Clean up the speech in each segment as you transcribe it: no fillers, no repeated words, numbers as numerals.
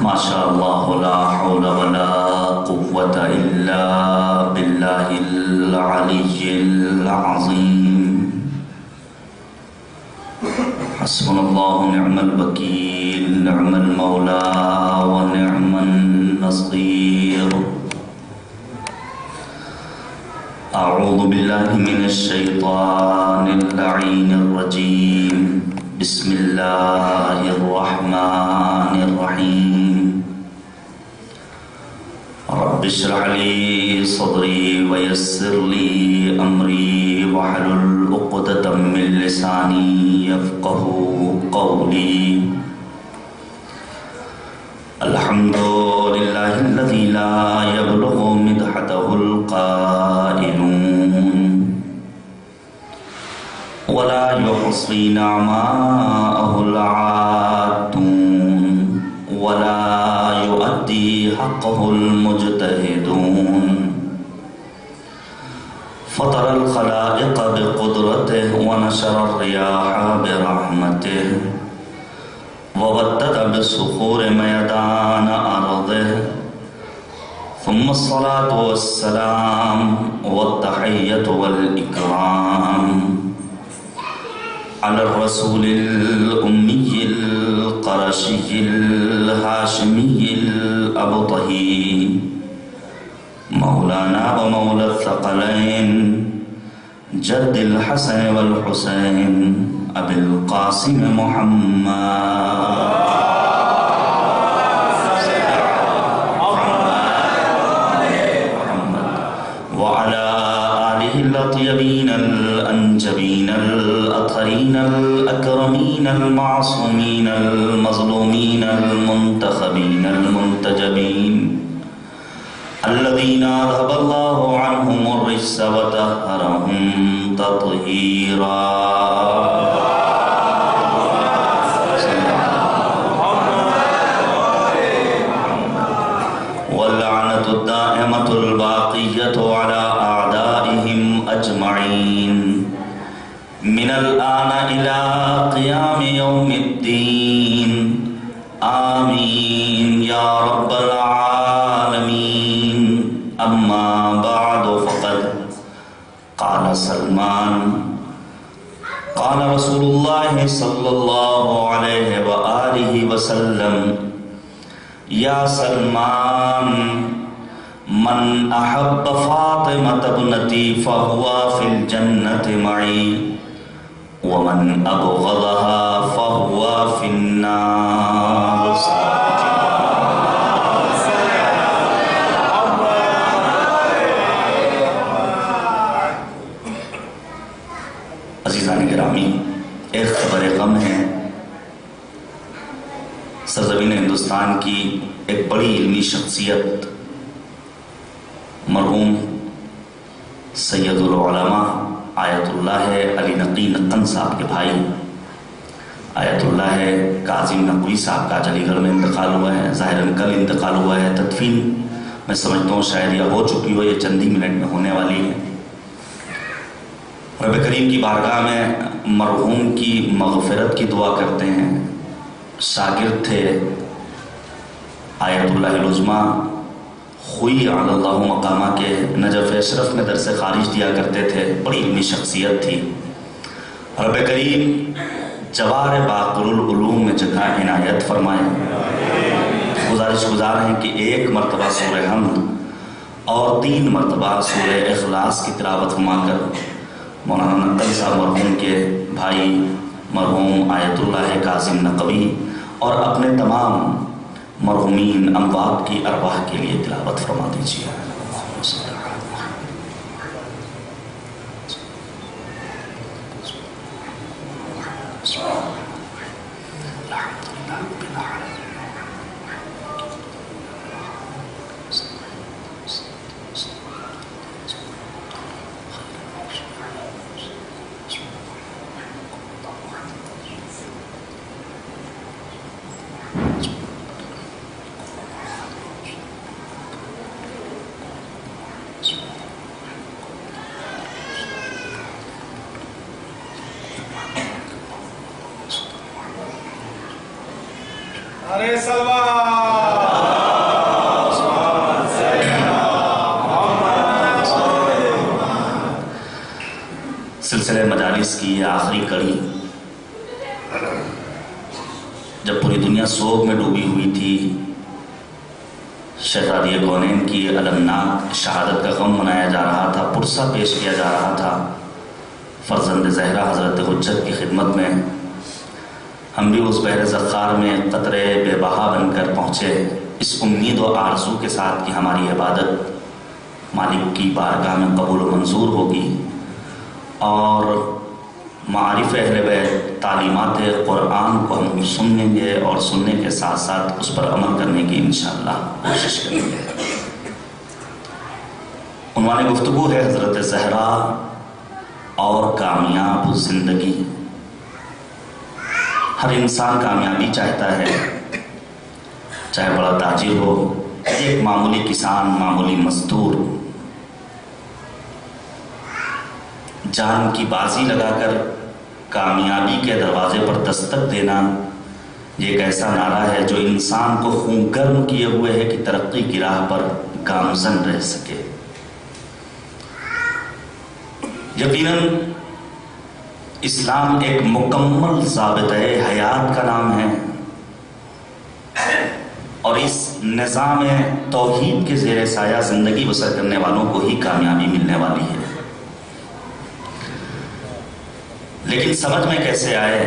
ما شاء الله لا حول ولا قوة إلا بالله العلي العظيم. حسبنا الله ونعم الوكيل، نعم المولى ونعم النصير. أعوذ بالله من الشيطان اللعين الرجيم. بسم الله الرحمن الرحيم. رب اشرح لي صدري ويسر لي أمري واحلل عقدة من لساني يفقهوا قولي. الحمد لله الذي لا يبلغ مدحته القائلون ولا يحصي نعماءه العادون ولا يؤدي حقه المجتهدون. فطر الخلائق بقدرته ونشر الرياح برحمته وودد بالصخور ميدان أرضه. ثم الصلاة والسلام والتحية والإكرام على الرسول الأمي القرشي الهاشمي الأبطهي مولانا ومولى الثقلين جد الحسن والحسين أبي القاسم محمد وعلى آله الأطيبين الأنجبين الأطهرين الأكرمين المعصومين المظلومين المنتخبين المنتجبين الذين أذهب الله عنهم الرجس وطهرهم تطهيرا. واللعنة الدائمة الباقية على أعدائهم أجمعين من الآن إلى قيام يوم الدين. آمين يا رب العالمين. أما بعد فقد قال سلمان قال رسول الله صلى الله عليه وآله وسلم يا سلمان من أحب فاطمة ابنتي فهو في الجنة معي ومن أبغضها فهو في النار. عزیزان گرامی، ایک خبر غم ہے. سرزمین ہندوستان کی ایک بڑی علمی شخصیت مرحوم سید العلماء آیت اللہ علی نقی نقن صاحب کے بھائی آیت اللہ کاظم نقوی صاحب کا علی گڑھ میں انتقال ہوا ہے. ظاہراً کل انتقال ہوا ہے. تدفین میں سمجھتا ہوں شاید یہ ہو چکی ہو، یہ چند ہی منٹ میں ہونے والی ہے. رب کریم کی بارگاہ میں مرحوم کی مغفرت کی دعا کرتے ہیں. شاگرد تھے آیت اللہ العظمیٰ خوئی علی اللہ مقامہ کے نجف اشرف میں درس خارج دیا کرتے تھے. بڑی علمی شخصیت تھی. رب کریم جوار باقر العلوم میں جگہ عنایت فرمائے. گزارش گزار ہیں کہ 1 مرتبہ سورہ حمد اور 3 مرتبہ سورہ اخلاص کی تلاوت فرما کر مولانا نقوی صاحب مرحوم کے بھائی مرحوم آیت اللہ کاظم نقوی اور اپنے تمام مرحومین اموات کی ارواح کے لیے تلاوت فرما دیجیے. 41 کی یہ آخری کڑی، جب پوری دنیا سوگ میں ڈوبی ہوئی تھی، شہزادی کونین کی المناک شہادت کا غم منایا جا رہا تھا، پرسہ پیش کیا جا رہا تھا فرزند زہرا حضرت حجت کی خدمت میں، ہم بھی اس بحر زخار میں قطرے بے بہا بن کر پہنچے، اس امید و آرزو کے ساتھ کہ ہماری عبادت مالک کی بارگاہ میں قبول و منظور ہوگی اور معارف اہل بیت تعلیمات قرآن کو ہم سنیں گے اور سننے کے ساتھ ساتھ اس پر عمل کرنے کی انشاءاللہ کوشش کریں گے۔ عنوان گفتگو ہے حضرت زہرا اور کامیاب زندگی۔ ہر انسان کامیابی چاہتا ہے، چاہے بڑا تاجر ہو، ایک معمولی کسان، معمولی مزدور، جان کی بازی لگا کر کامیابی کے دروازے پر دستک دینا، یہ ایک ایسا نعرہ ہے جو انسان کو خون گرم کیے ہوئے ہے کہ ترقی کی راہ پر گامزن رہ سکے۔ یقیناً اسلام ایک مکمل ضابطۂ حیات کا نام ہے اور اس نظام توحید کے زیر سایہ زندگی بسر کرنے والوں کو ہی کامیابی ملنے والی ہے۔ لیکن سمجھ میں کیسے آئے؟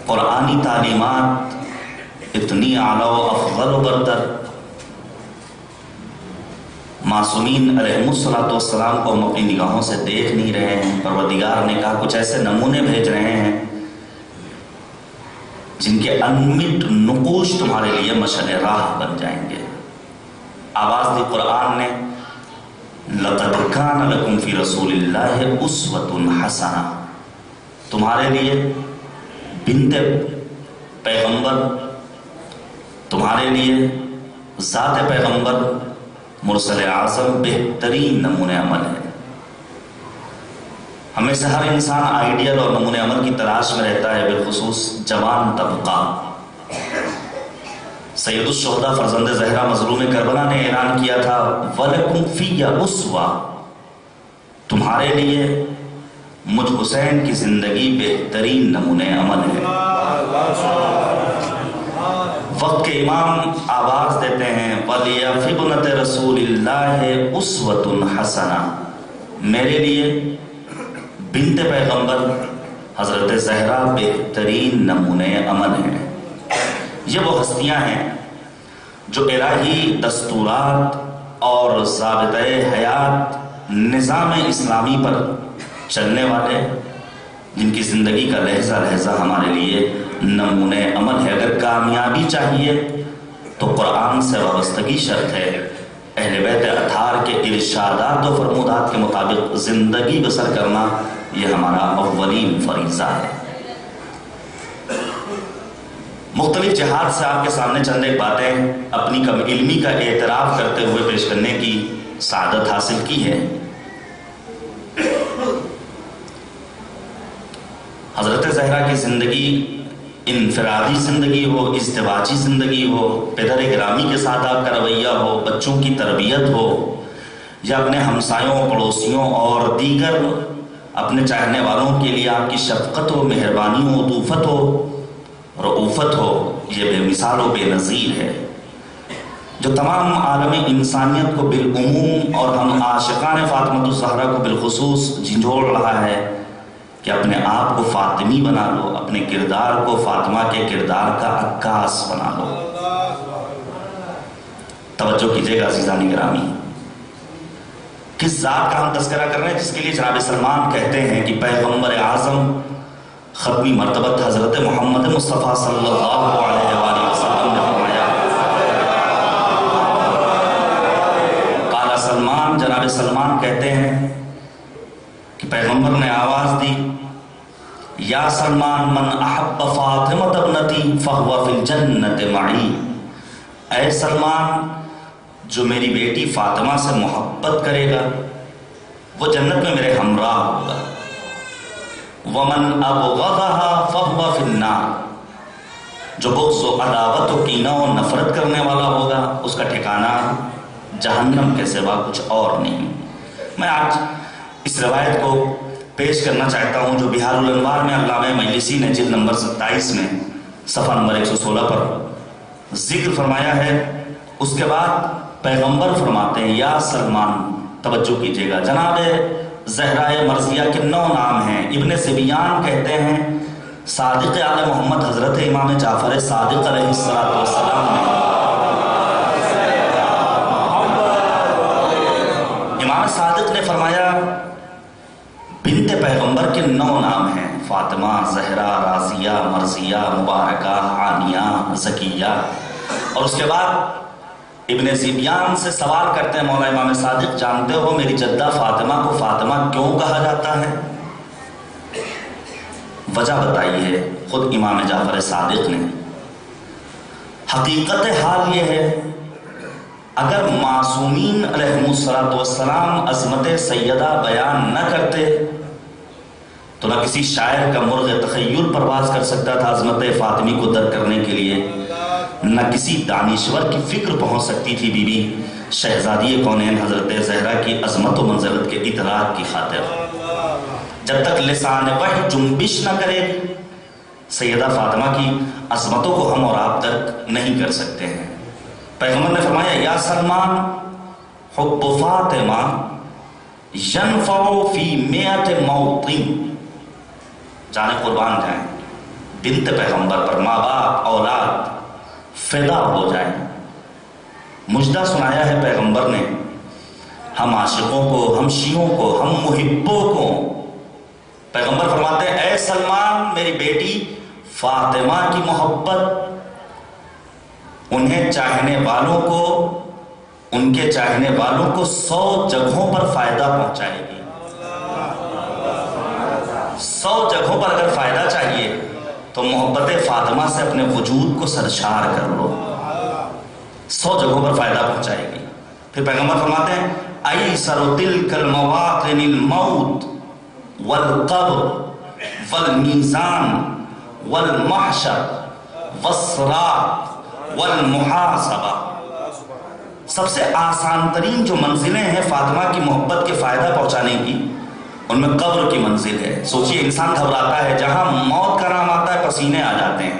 قرآنی تعلیمات اتنی اعلیٰ و افضل و برتر، معصومین علیہ السلام کو ہم اپنی نگاہوں سے دیکھ نہیں رہے ہیں، پروردگار نے کہا کچھ ایسے نمونے بھیج رہے ہیں جن کے انمٹ نقوش تمہارے لیے مشعل راہ بن جائیں گے۔ آواز دی قرآن نے، لَقَدْ كَانَ لَكُمْ فِي رَسُولِ اللَّهِ أُسْوَةٌ حَسَنَةٌ، تمہارے لیے بنت پیغمبر، تمہارے لیے ذات پیغمبر مرسل اعظم بہترین نمونہ عمل ہے۔ ہمیں سے ہر انسان آئیڈیل اور نمونہ عمل کی تلاش میں رہتا ہے، بالخصوص جوان طبقہ۔ سید الشہداء فرزند زہرا مظلوم کربلا نے اعلان کیا تھا، وَلَكُمْ فِيَّ أُسْوَةٌ، تمہارے لیے مجھ حسین کی زندگی بہترین نمونہ عمل ہے۔ وقت کے امام آواز دیتے ہیں، وَلِيَ فِي ابْنَةِ رَسُولِ اللَّهِ أُسْوَةٌ حَسَنَةٌ، میرے لیے بنت پیغمبر حضرت زہرا بہترین نمونہ عمل ہے۔ یہ وہ ہستیاں ہیں جو الہی دستورات اور ضابطۂ حیات نظام اسلامی پر چلنے والے، جن کی زندگی کا لہجہ لہجہ ہمارے لیے نمونہ عمل ہے۔ اگر کامیابی چاہیے تو قرآن سے وابستگی شرط ہے، اہل بیت اطہار کے ارشادات و فرمودات کے مطابق زندگی بسر کرنا یہ ہمارا اولین فریضہ ہے۔ مختلف جہات سے آپ کے سامنے چند ایک باتیں اپنی کم علمی کا اعتراف کرتے ہوئے پیش کرنے کی سعادت حاصل کی ہے۔ حضرت زہرا کی زندگی انفرادی زندگی ہو، ازدواجی زندگی ہو، پدر گرامی کے ساتھ آپ کا رویہ ہو، بچوں کی تربیت ہو، یا اپنے ہمسایوں، پڑوسیوں اور دیگر اپنے چاہنے والوں کے لیے آپ کی شفقت و مہربانی و عطوفت ہو، رعوفت ہو، یہ بے مثال و بے نظیر ہے، جو تمام عالم انسانیت کو بالعموم اور ہم عاشقان فاطمہ الزہرا کو بالخصوص جھنجھوڑ رہا ہے کہ اپنے آپ کو فاطمی بنا لو، اپنے کردار کو فاطمہ کے کردار کا عکاس بنا لو۔ توجہ کیجئے گا عزیزان گرامی، کس ذات کا ہم تذکرہ کر رہے ہیں جس کے لیے جناب سلمان کہتے ہیں کہ پیغمبر اعظم ختمی مرتبت حضرت محمد مصطفیٰ صلی اللہ علیہ وآلہ وسلم نے فرمایا، قال سلمان، جناب سلمان کہتے ہیں کہ پیغمبر نے آواز دی، یا سلمان من احب فاطمہ ابنتی فہو فی الجنت معی، اے سلمان جو میری بیٹی فاطمہ سے محبت کرے گا وہ جنت میں میرے ہمراہ ہوگا، ومن ابغضها فهو فی النار، جو بغض و عداوت و کینہ و نفرت کرنے والا ہوگا اس کا ٹھکانہ جہنم کے سوا کچھ اور نہیں۔ میں آج اس روایت کو پیش کرنا چاہتا ہوں جو بہار الانوار میں علامہ مجلسی نے جلد نمبر 27 میں صفحہ نمبر 116 پر ذکر فرمایا ہے۔ اس کے بعد پیغمبر فرماتے ہیں یا سلمان، توجہ کیجئے گا، جناب زہرائے مرضیہ کے 9 نام ہیں۔ ابن سبیان کہتے ہیں صادق آل محمد حضرت امام جعفر صادق علیہ السلام نے امام صادق نے فرمایا بنت پیغمبر کے 9 نام ہیں، فاطمہ، زہرا، رازیہ، مرضیہ، مبارکہ، حانیہ، زکیہ۔ اور اس کے بعد ابن زبیان سے سوال کرتے ہیں مولا امام صادق، جانتے ہو میری جدہ فاطمہ کو فاطمہ کیوں کہا جاتا ہے؟ وجہ بتائیے خود امام جعفر صادق نے۔ حقیقت حال یہ ہے اگر معصومین علیہم السلام عظمت سیدہ بیان نہ کرتے تو نہ کسی شاعر کا مرغ تخیل پرواز کر سکتا تھا عظمت فاطمی کو در کرنے کے لیے، نہ کسی دانشور کی فکر پہنچ سکتی تھی بی بی شہزادی کونین حضرت زہرا کی عظمت و منزلت کے ادراک کی خاطر۔ جب تک لسان وحی جنبش نہ کرے سیدہ فاطمہ کی عظمتوں کو ہم اور آپ تک نہیں کر سکتے ہیں۔ پیغمبر نے فرمایا یا سلمان حب فاطمہ ینفع فی 100 موطن، جانے قربان جائیں بنت پیغمبر پر ماں باپ اولاد فدا ہو جائیں۔ مجدہ سنایا ہے پیغمبر نے ہم عاشقوں کو، ہم شیعوں کو، ہم محبوں کو۔ پیغمبر فرماتے ہیں اے سلمان میری بیٹی فاطمہ کی محبت انہیں چاہنے والوں کو، ان کے چاہنے والوں کو 100 جگہوں پر فائدہ پہنچائے گی۔ 100 جگہوں پر اگر فائدہ چاہیے تو محبت فاطمہ سے اپنے وجود کو سرشار کر لو، 100 جگہوں پر فائدہ پہنچائے گی۔ پھر پیغمبر فرماتے ہیں ایسر تلک المواطن الموت والقبر والمیزان والمحشر والصراط والمحاسبہ۔ سب سے آسان ترین جو منزلیں ہیں فاطمہ کی محبت کے فائدہ پہنچانے کی، ان میں قبر کی منزل ہے۔ سوچئے انسان گھبراتا ہے، جہاں موت کا نام آتا ہے پسینے آ جاتے ہیں۔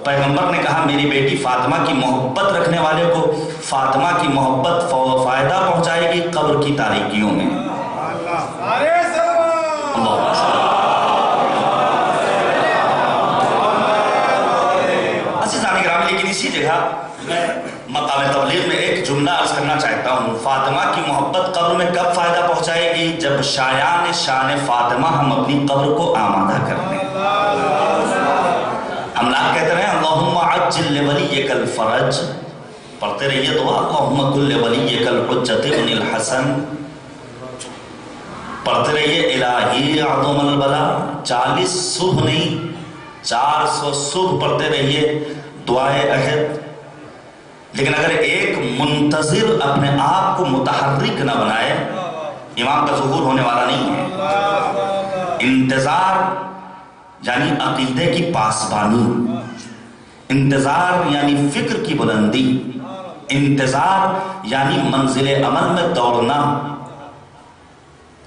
پیغمبر نے کہا میری بیٹی فاطمہ کی محبت رکھنے والے کو فاطمہ کی محبت فائدہ پہنچائے گی قبر کی تاریکیوں میں۔ عزیزان گرامی، لیکن اسی جگہ میں مقام تبلیغ میں ایک جملہ عرض کرنا چاہتا ہوں۔ فاطمہ کی محبت قبر میں کب فائدہ پہنچائے گی؟ جب شایان شان فاطمہ ہم اپنی قبر کو آمادہ کر دیں۔ ہم لاکھ کہتے رہے اللہم عجل لولیک الفرج، پڑھتے رہیے دعا اللہم کل لولیک الحجت ابن الحسن، پڑھتے رہیے الہی عظم البلا، 40 صبح نہیں 400 صبح پڑھتے رہیے دعائے عہد۔ لیکن اگر ایک منتظر اپنے آپ کو متحرک نہ بنائے، امام کا ظہور ہونے والا نہیں ہے۔ انتظار یعنی عقیدے کی پاسبانی، انتظار یعنی فکر کی بلندی، انتظار یعنی منزل عمل میں دوڑنا،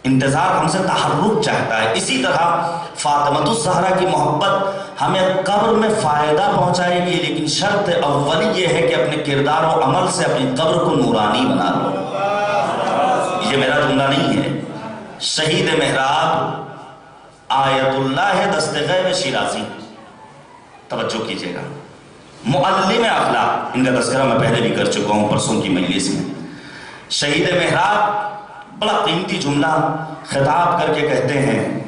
انتظار ہم سے تحرک چاہتا ہے۔ اسی طرح فاطمۃ الزہرا کی محبت ہمیں قبر میں فائدہ پہنچائے گی، لیکن شرط اولی یہ ہے کہ اپنے کردار و عمل سے اپنی قبر کو نورانی بنا لو۔ یہ میرا جملہ نہیں ہے، شہید محراب آیت اللہ دست غیب شیرازی، توجہ کیجئے گا، معلم اخلاق، ان کا تذکرہ میں پہلے بھی کر چکا ہوں پرسوں کی مجلس میں۔ شہید محراب بڑا قیمتی جملہ خطاب کر کے کہتے ہیں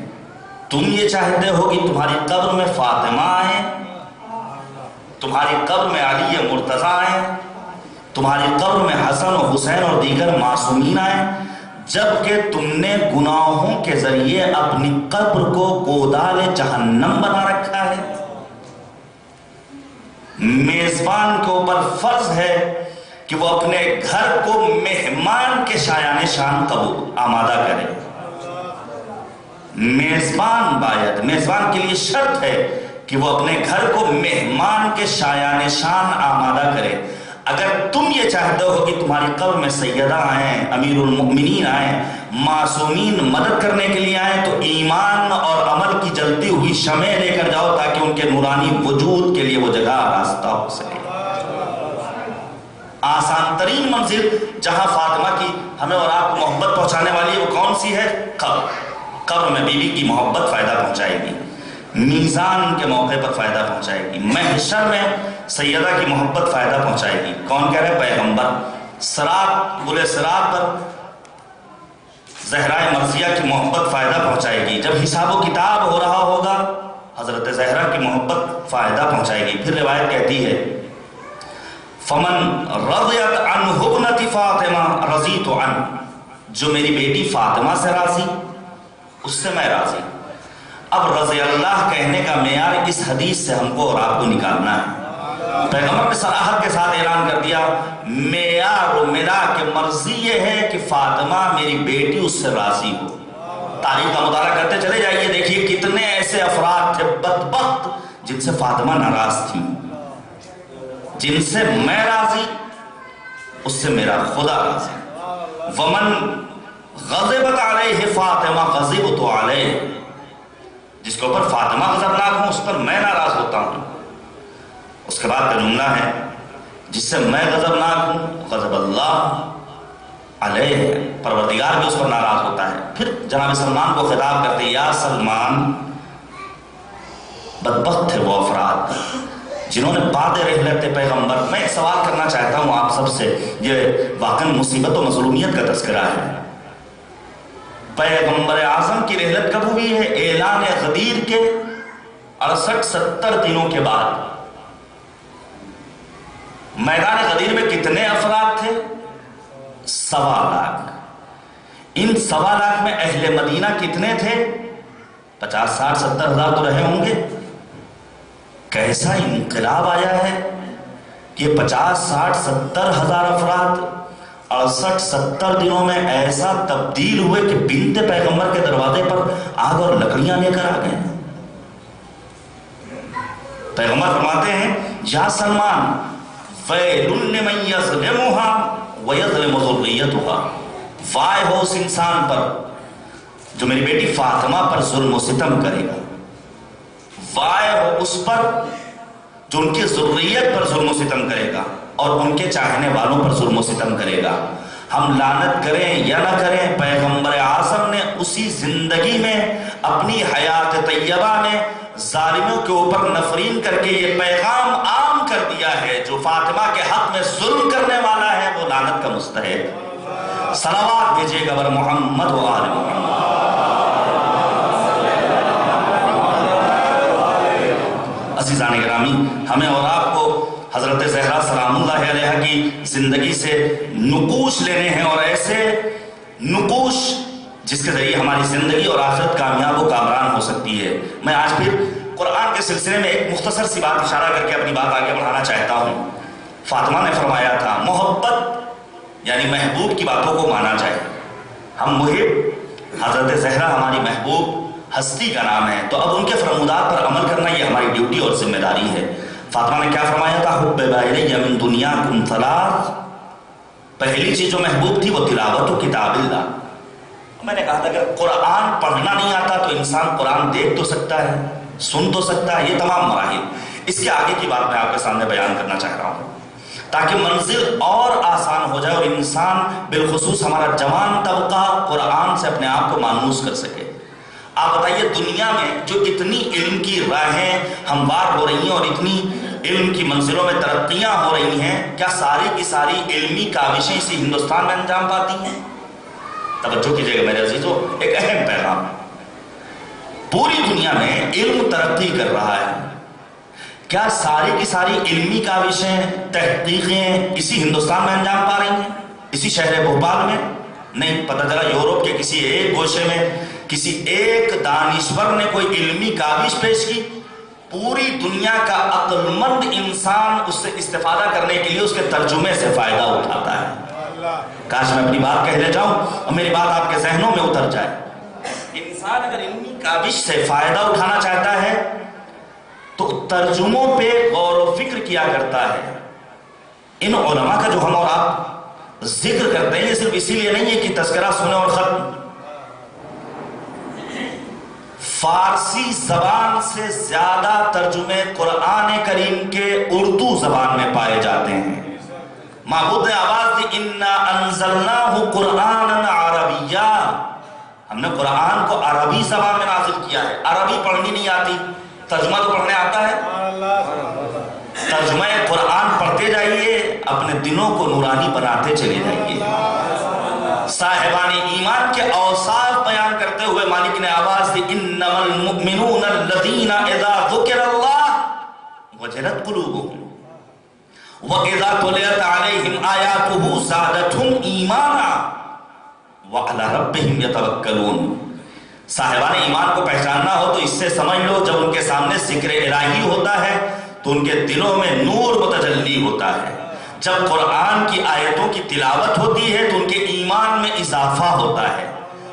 تم یہ چاہتے ہو کہ تمہاری قبر میں فاطمہ آئیں، تمہاری قبر میں علی مرتضیٰ آئیں، تمہاری قبر میں حسن و حسین اور دیگر معصومین آئیں، جبکہ تم نے گناہوں کے ذریعے اپنی قبر کو گودال جہنم بنا رکھا ہے۔ میزبان کے اوپر فرض ہے کہ وہ اپنے گھر کو مہمان کے شایان شان آمادہ کرے۔ میزبان کے لیے شرط ہے کہ وہ اپنے گھر کو مہمان کے شایان شان آمادہ کرے۔ اگر تم یہ چاہتے ہو کہ تمہاری قبر میں سیدہ آئیں، امیر المؤمنین آئیں، معصومین مدد کرنے کے لیے آئیں، تو ایمان اور عمل کی جلتی ہوئی شمع لے کر جاؤ تاکہ ان کے نورانی وجود کے لیے وہ جگہ راستہ ہو سکے۔ آسان ترین منزل جہاں فاطمہ کی ہمیں اور آپ کو محبت پہنچانے والی ہے وہ کون سی ہے؟ قبر میں بیوی کی محبت فائدہ پہنچائے گی، میزان کے موقع پر فائدہ پہنچائے گی، محشر میں سیدہ کی محبت فائدہ پہنچائے گی۔ کون کہہ رہے؟ پیغمبر۔ صراط، گلے صراط پر زہرائے مرضیہ کی محبت فائدہ پہنچائے گی۔ جب حساب و کتاب ہو رہا ہوگا حضرت زہرا کی محبت فائدہ پہنچائے گی۔ پھر روایت کہتی ہے فمن رضیت عنہ ابنت فاطمہ رضیت عنہ، جو میری بیٹی فاطمہ سے راضی اس سے میں راضی۔ اب رضی اللہ کہنے کا معیار اس حدیث سے ہم کو اور آپ کو نکالنا ہے۔ پیغمبر نے صراحت کے ساتھ اعلان کر دیا معیار میرا کہ مرضی یہ ہے کہ فاطمہ میری بیٹی اس سے راضی ہو۔ تاریخ کا مطالعہ کرتے چلے جائیے، دیکھیے کتنے ایسے افراد تھے بدبخت جن سے فاطمہ ناراض تھی۔ جن سے میں راضی اس سے میرا خدا راضی۔ ومن غضبت علیہ فاطمہ غضبت علیہ، جس کے اوپر فاطمہ غضبناک ہوں اس پر میں ناراض ہوتا ہوں۔ اس کے بعد کا جملہ ہے جس سے میں غضبناک ہوں غضب اللہ علیہ، پروردگار بھی اس پر ناراض ہوتا ہے۔ پھر جناب سلمان کو خطاب کرتے یا سلمان، بدبخت تھے وہ افراد جنہوں نے بعد رحلت پیغمبر۔ میں ایک سوال کرنا چاہتا ہوں آپ سب سے، یہ واقعاً مصیبت و مظلومیت کا تذکرہ ہے۔ پیغمبر اعظم کی رحلت کب ہوئی ہے؟ اعلان غدیر کے 68-70 دنوں کے بعد۔ میدان غدیر میں کتنے افراد تھے؟ 1.25 لاکھ۔ ان 1.25 لاکھ میں اہل مدینہ کتنے تھے؟ 50, 60, 70 ہزار تو رہے ہوں گے۔ کیسا انقلاب آیا ہے کہ 50, 60, 70 ہزار افراد 68-70 دنوں میں ایسا تبدیل ہوئے کہ بنت پیغمبر کے دروازے پر آگ اور لکڑیاں لے کر آ گئے۔ پیغمبر فرماتے ہیں یا سلمان ویل لمن یظلمها ویظلم ذریتها، وائے ہو اس انسان پر جو میری بیٹی فاطمہ پر ظلم و ستم کرے گا، وائے ہو اس پر جو ان کی ذریت پر ظلم و ستم کرے گا اور ان کے چاہنے والوں پر ظلم و ستم کرے گا۔ ہم لعنت کریں یا نہ کریں، پیغمبر اعظم نے اسی زندگی میں اپنی حیات طیبہ میں ظالموں کے اوپر نفرین کر کے یہ پیغام عام کر دیا ہے جو فاطمہ کے حق میں ظلم کرنے والا ہے وہ لعنت کا مستحق۔ صلوات بھیجیے گا بر محمد و آل محمد۔ عزیزان گرامی، ہمیں اور آپ کو حضرت زہرا سلام اللہ علیہ کی زندگی سے نقوش لینے ہیں، اور ایسے نقوش جس کے ذریعے ہماری زندگی اور آخرت کامیاب و کامران ہو سکتی ہے۔ میں آج پھر قرآن کے سلسلے میں ایک مختصر سی بات اشارہ کر کے اپنی بات آگے بڑھانا چاہتا ہوں۔ فاطمہ نے فرمایا تھا محبت یعنی محبوب کی باتوں کو مانا جائے۔ ہم محب، حضرت زہرا ہماری محبوب ہستی کا نام ہے، تو اب ان کے فرمودات پر عمل کرنا یہ ہماری ڈیوٹی اور ذمہ داری ہے۔ فاطمہ نے کیا فرمایا تھا؟ حب الی من دنیاکم ثلاث، پہلی چیز جو محبوب تھی وہ تلاوت و کتاب اللہ۔ میں نے کہا تھا اگر قرآن پڑھنا نہیں آتا تو انسان قرآن دیکھ تو سکتا ہے، سن تو سکتا ہے، یہ تمام مراحل۔ اس کے آگے کی بات میں آپ کے سامنے بیان کرنا چاہ رہا ہوں تاکہ منزل اور آسان ہو جائے اور انسان بالخصوص ہمارا جوان طبقہ قرآن سے اپنے آپ کو مانوس کر سکے۔ آپ بتائیے دنیا میں جو اتنی علم کی راہیں ہموار ہو رہی ہیں اور اتنی علم کی منزلوں میں ترقیاں ہو رہی ہیں، کیا ساری کی ساری علمی کاوشیں اسی ہندوستان میں انجام پاتی ہیں؟ توجہ کیجئے گا میرے عزیزو، ایک اہم پیغام۔ پوری دنیا میں علم ترقی کر رہا ہے، کیا ساری کی ساری علمی کاوشیں تحقیقیں اسی ہندوستان میں انجام پا رہی ہیں، اسی شہر بھوپال میں؟ نہیں، پتہ چلا یورپ کے کسی ایک گوشے میں کسی ایک دانشور نے کوئی علمی کاوش پیش کی، پوری دنیا کا عقل مند انسان اس سے استفادہ کرنے کے لیے اس کے ترجمے سے فائدہ اٹھاتا ہے۔ کاش میں اپنی بات کہہ لے جاؤں اور میری بات آپ کے ذہنوں میں اتر جائے۔ انسان اگر علمی کاوش سے فائدہ اٹھانا چاہتا ہے تو ترجموں پہ غور و فکر کیا کرتا ہے، ان علماء کا جو ہم اور آپ ذکر کرتے ہیں یہ صرف اسی لیے نہیں ہے کہ تذکرہ سنیں اور ختم. فارسی زبان سے زیادہ ترجمے قرآن کریم کے اردو زبان میں پائے جاتے ہیں. معبود نے آواز دی انا انزلناہ قرآنا عربیا، ہم نے قرآن کو عربی زبان میں نازل کیا ہے. عربی پڑھنی نہیں آتی، ترجمہ تو پڑھنے آتا ہے. ترجمہ قرآن پڑھتے جائیے، اپنے دلوں کو نورانی بناتے چلے جائیے. صاحبان ایمان کے اوصاف بیان کرتے ہوئے مالک نے آواز دی انما المؤمنون الذین اذا ذکر اللہ وجلت قلوبهم وَإِذَا تُلِيَتْ عَلَيْهِمْ آيَاتُهُ زَادَتْهُمْ إِيمَانًا وَعَلَى رَبِّهِمْ يَتَوَكَّلُونَ. صاحبان ایمان کو پہچاننا ہو تو اس سے سمجھ لو، جب ان کے سامنے ذکر الہی ہوتا ہے تو ان کے دلوں میں نور متجلی ہوتا ہے. جب قرآن کی آیتوں کی تلاوت ہوتی ہے تو ان کے ایمان میں اضافہ ہوتا ہے.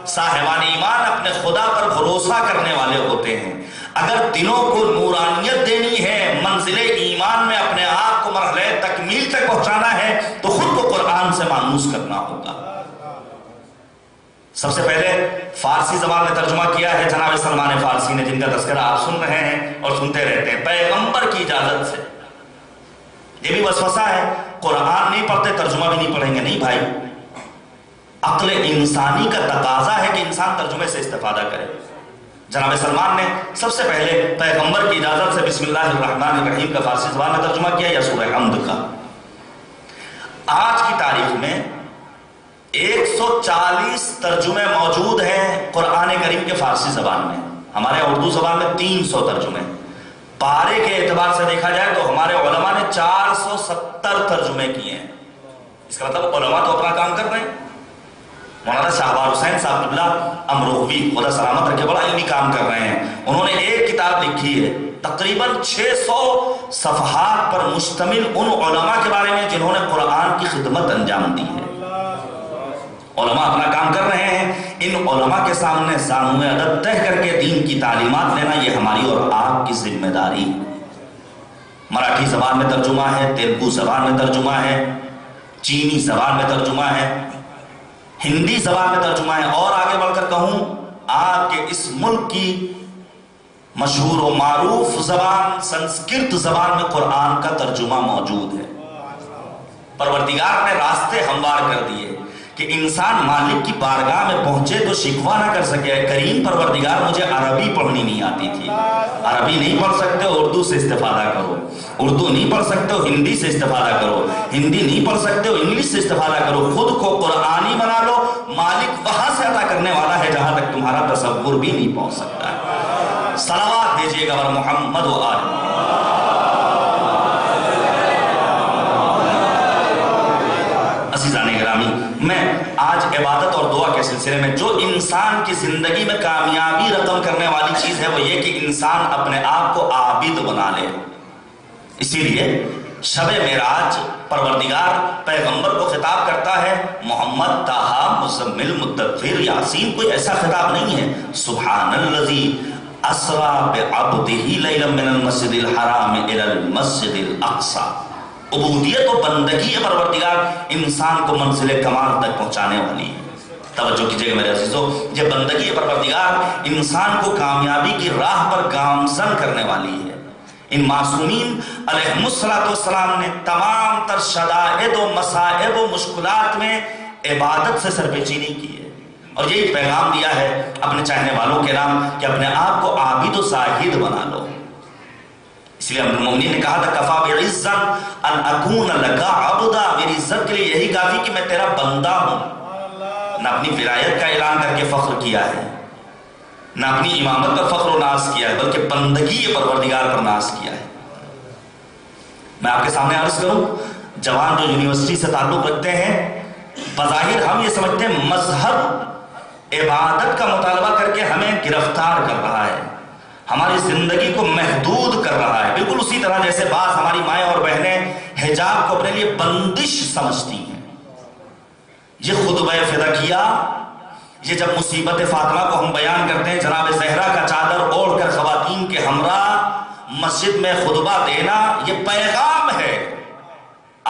صاحبان ایمان اپنے خدا پر بھروسہ کرنے والے ہوتے ہیں. اگر دلوں کو نورانیت دینی ہے، منزل ایمان میں اپنے آپ کو مرحلہ تکمیل تک پہنچانا ہے تو خود کو قرآن سے مانوس کرنا ہوگا. سب سے پہلے فارسی زبان میں ترجمہ کیا ہے جناب سلمان فارسی نے، جن کا تذکرہ آپ سن رہے ہیں اور سنتے رہتے ہیں، پیغمبر کی اجازت سے. یہ بھی وسوسہ ہے قرآن نہیں پڑھتے ترجمہ بھی نہیں پڑھیں گے. نہیں بھائی، عقل انسانی کا تقاضا ہے کہ انسان ترجمے سے استفادہ کرے. جناب سلمان نے سب سے پہلے پیغمبر کی اجازت سے بسم اللہ الرحمن الرحیم کا فارسی زبان میں ترجمہ کیا یا سورہ حمد کا. آج کی تاریخ میں 140 ترجمے موجود ہیں قرآن کریم کے فارسی زبان میں. ہمارے اردو زبان میں 300 ترجمے. پارے کے اعتبار سے دیکھا جائے تو ہمارے علماء نے 470 ترجمے کیے ہیں. اس کا مطلب علماء تو اپنا کام کر رہے ہیں. مولانا شہباز حسین صاحب اللہ امروہوی خدا سلامت رکھے بڑا علمی کام کر رہے ہیں. انہوں نے ایک کتاب لکھی ہے تقریباً 600 صفحات پر مشتمل ان علماء کے بارے میں جنہوں نے قرآن کی خدمت انجام دی ہے. علماء اپنا کام کر رہے ہیں. ان علماء کے سامنے زانوے ادب تہ کر کے دین کی تعلیمات لینا یہ ہماری اور آپ کی ذمہ داری. مراٹھی زبان میں ترجمہ ہے، تیلگو زبان میں ترجمہ ہے، چینی زبان میں ترجمہ ہے، ہندی زبان میں ترجمہ ہے، اور آگے بڑھ کر کہوں آپ کے اس ملک کی مشہور و معروف زبان سنسکرت زبان میں قرآن کا ترجمہ موجود ہے. پروردگار نے راستے ہموار کر دیے کہ انسان مالک کی بارگاہ میں پہنچے تو شکوہ نہ کر سکے. کریم پروردگار مجھے عربی پڑھنی نہیں آتی تھی. عربی نہیں پڑھ سکتے ہو اردو سے استفادہ کرو. اردو نہیں پڑھ سکتے ہو ہندی سے استفادہ کرو. ہندی نہیں پڑھ سکتے ہو انگلش سے استفادہ کرو. خود کو قرآنی بنا لو. مالک وہاں سے عطا کرنے والا ہے جہاں تک تمہارا تصور بھی نہیں پہنچ سکتا ہے. صلوات دیجیے گا محمد و آل. عزیزان گرامی، میں آج عبادت اور دعا کے سلسلے میں جو انسان کی زندگی میں کامیابی رقم کرنے والی چیز ہے وہ یہ کہ انسان اپنے آپ کو عابد بنا لے. اسی لیے شب معراج پروردگار پیغمبر کو خطاب کرتا ہے محمد طٰہٰ مزمل مدثر یاسین. کوئی ایسا خطاب نہیں ہے. سبحان الذی اسریٰ بعبدہ لیلا من المسجد الحرام الی المسجد الاقصی. عبودیت و بندگی پروردگار انسان کو منزل کمال تک پہنچانے والی ہے. توجہ کیجئے میرے عزیزو، یہ بندگی پروردگار انسان کو کامیابی کی راہ پر گامزن کرنے والی ہے. ان معصومین علیہم السلام نے تمام تر شدائد و مصائب و مشکلات میں عبادت سے سرپیچینی کی ہے اور یہی پیغام دیا ہے اپنے چاہنے والوں کے نام کہ اپنے آپ کو عابد و زاہد بنا لو. اس لیے امیر المومنین نے کہا تھا کفا بعزت ان اکون لک عبدا. میری عزت کے لیے یہی کافی کہ میں تیرا بندہ ہوں. نہ اپنی ولایت کا اعلان کر کے فخر کیا ہے، نہ اپنی امامت پر فخر و ناز کیا ہے، بلکہ بندگی پروردگار پر ناز کیا ہے. میں آپ کے سامنے عرض کروں، جوان جو یونیورسٹی سے تعلق رکھتے ہیں بظاہر ہم یہ سمجھتے ہیں مذہب عبادت کا مطالبہ کر کے ہمیں گرفتار کر رہا ہے، ہماری زندگی کو محدود کر رہا ہے. بالکل اسی طرح جیسے بعض ہماری مائیں اور بہنیں حجاب کو اپنے لیے بندش سمجھتی ہیں. یہ خطبہ فدکیہ، یہ جب مصیبت فاطمہ کو ہم بیان کرتے ہیں، جناب زہرا کا چادر اوڑھ کر خواتین کے ہمراہ مسجد میں خطبہ دینا، یہ پیغام ہے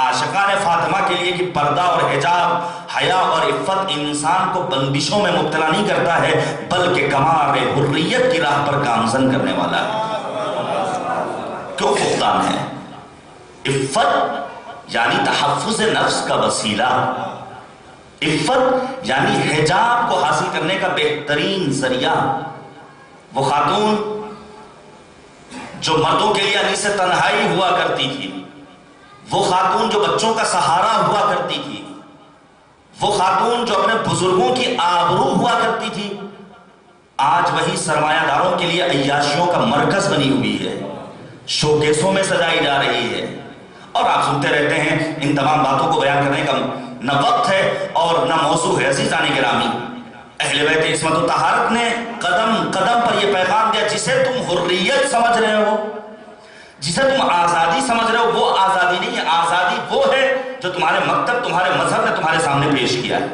عاشقان فاطمہ کے لیے کہ پردہ اور حجاب، حیا اور عفت انسان کو بندشوں میں مبتلا نہیں کرتا ہے، بلکہ کمال حریت کی راہ پر گامزن کرنے والا ہے۔ کیوں فقدان ہے؟ عفت یعنی تحفظ نفس کا وسیلہ، عفت یعنی حجاب کو حاصل کرنے کا بہترین ذریعہ۔ وہ خاتون جو مردوں کے لیے انیس تنہائی ہوا کرتی تھی، وہ خاتون جو بچوں کا سہارا ہوا کرتی تھی، وہ خاتون جو اپنے بزرگوں کی آبرو ہوا کرتی تھی، آج وہی سرمایہ داروں کے لیے عیاشیوں کا مرکز بنی ہوئی ہے، شوکیسوں میں سجائی جا رہی ہے۔ اور آپ سنتے رہتے ہیں، ان تمام باتوں کو بیان کرنے کا نہ وقت ہے اور نہ موضوع ہے۔ عزیزان گرامی، اہل بیت عصمت و طہارت نے قدم قدم پر یہ پیغام دیا، جسے تم حریت سمجھ رہے ہو، جسے تم آزادی سمجھ رہے ہو، وہ آزادی نہیں ہے۔ آزادی وہ ہے جو تمہارے مکتب، تمہارے مذہب نے تمہارے سامنے پیش کیا ہے۔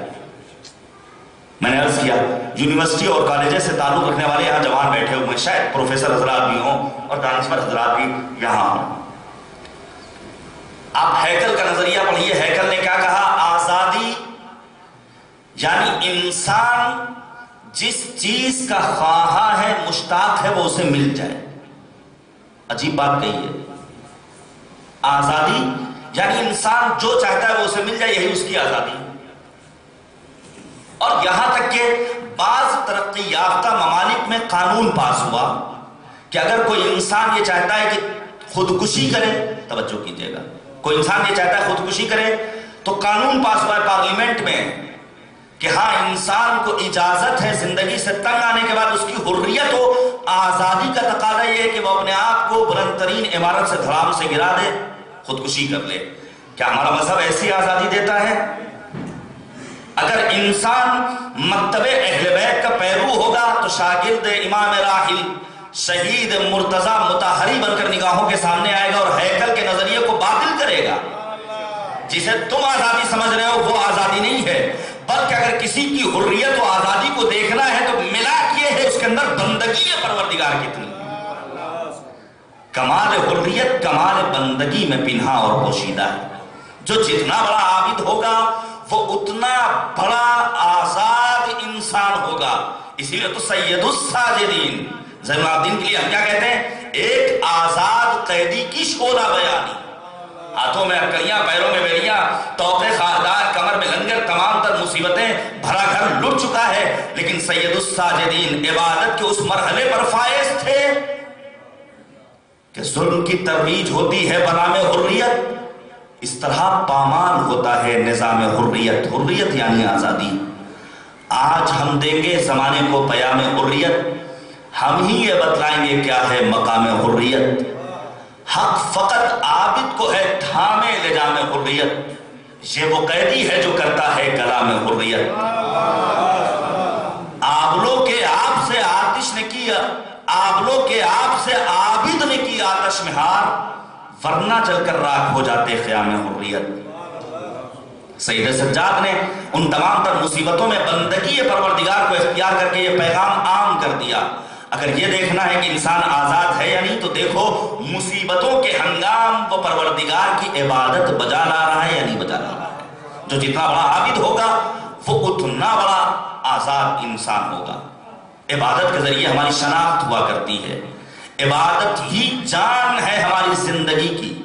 میں نے عرض کیا، یونیورسٹی اور کالجز سے تعلق رکھنے والے یہاں جوان بیٹھے ہوئے ہیں، شاید پروفیسر حضرات بھی ہوں اور دانشور حضرات بھی یہاں ہوں۔ آپ ہیکل کا نظریہ پڑھیے، ہیکل نے کیا کہا؟ آزادی یعنی انسان جس چیز کا خواہاں ہے، مشتاق ہے، وہ اسے مل جائے۔ عجیب بات کہی ہے۔ آزادی یعنی انسان جو چاہتا ہے وہ اسے مل جائے، یہی اس کی آزادی۔ اور یہاں تک کہ بعض ترقی یافتہ ممالک میں قانون پاس ہوا کہ اگر کوئی انسان یہ چاہتا ہے کہ خودکشی کرے، توجہ کیجیے گا، کوئی انسان یہ چاہتا ہے خودکشی کرے، تو قانون پاس ہوا ہے پارلیمنٹ میں کہ ہاں انسان کو اجازت ہے زندگی سے تنگ آنے کے بعد اس کی حریت ہو۔ آزادی کا تقاضا یہ ہے کہ وہ اپنے آپ کو بلند ترین عمارت سے دھڑام سے گرا دے، خودکشی کر لے۔ کیا ہمارا مذہب ایسی آزادی دیتا ہے؟ اگر انسان مکتب اہل بیت کا پیرو ہوگا تو شاگرد امام راحل شہید مرتضی مطہری بن کر نگاہوں کے سامنے آئے گا اور ہیکل کے نظریے کو باطل کرے گا۔ جسے تم آزادی سمجھ رہے ہو وہ آزادی نہیں ہے، بلکہ اگر کسی کی حریت و آزادی کو دیکھنا ہے تو ملا یہ ہے اس کے اندر بندگی پروردگار کتنی۔ کمال حریت کمال بندگی میں پنہا اور پوشیدہ ہے۔ جو جتنا بڑا عابد ہوگا وہ اتنا بڑا آزاد انسان ہوگا۔ اسی لیے تو سید الساجدین زین العابدین کے لیے ہم کیا کہتے ہیں؟ ایک آزاد قیدی کی شعلہ بیانی، ہاتھوں میں ہتھکڑیاں، پیروں میں بیڑیاں، توقے خاردار، کمر میں لنگر، تمام تر مصیبتیں، بھرا گھر لٹ چکا ہے، لیکن سید الساجدین عبادت کے اس مرحلے پر فائز تھے کہ ظلم کی ترویج ہوتی ہے بنام حریت، اس طرح پامال ہوتا ہے نظام حریت۔ حریت یعنی آزادی۔ آج ہم دیں گے زمانے کو پیام حریت، ہم ہی یہ بتلائیں گے کیا ہے مقام حریت۔ حق فقط عابد کو ہے تھامے لجام حریت، یہ وہ قیدی ہے جو کرتا ہے کلام حریت۔ آبلوں کے آپ سے آتش نے کیا، آبلوں کے آپ سے عابد نے کی آتش میں ہار، ورنہ جل کر راکھ ہو جاتے خیام حریت۔ سید سجاد نے ان تمام تر مصیبتوں میں بندگی پروردگار کو اختیار کر کے یہ پیغام عام کر دیا۔ اگر یہ دیکھنا ہے کہ انسان آزاد ہے یا نہیں تو دیکھو مصیبتوں کے ہنگام وہ پروردگار کی عبادت بجا لا رہا ہے یا نہیں بجا لا رہا ہے۔ جو جتنا بڑا عابد ہوگا وہ اتنا بڑا آزاد انسان ہوگا۔ عبادت کے ذریعے ہماری شناخت ہوا کرتی ہے، عبادت ہی جان ہے ہماری زندگی کی۔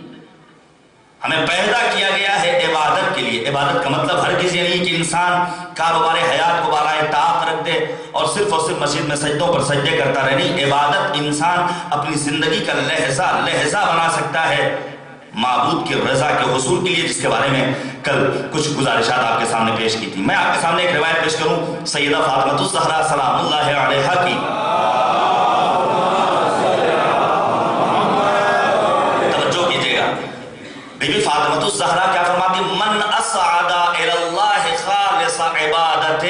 ہمیں پیدا کیا گیا ہے عبادت کے لیے۔ عبادت کا مطلب ہرگز یہ نہیں کہ انسان کاروبار حیات کو بالائے طاق رکھ دے اور صرف مسجد میں سجدوں پر سجدے کرتا رہے، نہیں۔ عبادت انسان اپنی زندگی کا لہجہ بنا سکتا ہے معبود کی رضا کے حصول کے لیے، جس کے بارے میں کل کچھ گزارشات آپ کے سامنے پیش کی تھی۔ میں آپ کے سامنے ایک روایت پیش کروں سیدہ فاطمہ الزہرا سلام اللہ علیہا کی۔ بی بی فاطمہ الزہرا کیا فرماتی؟ من اسعد الی اللہ خالص عبادتہ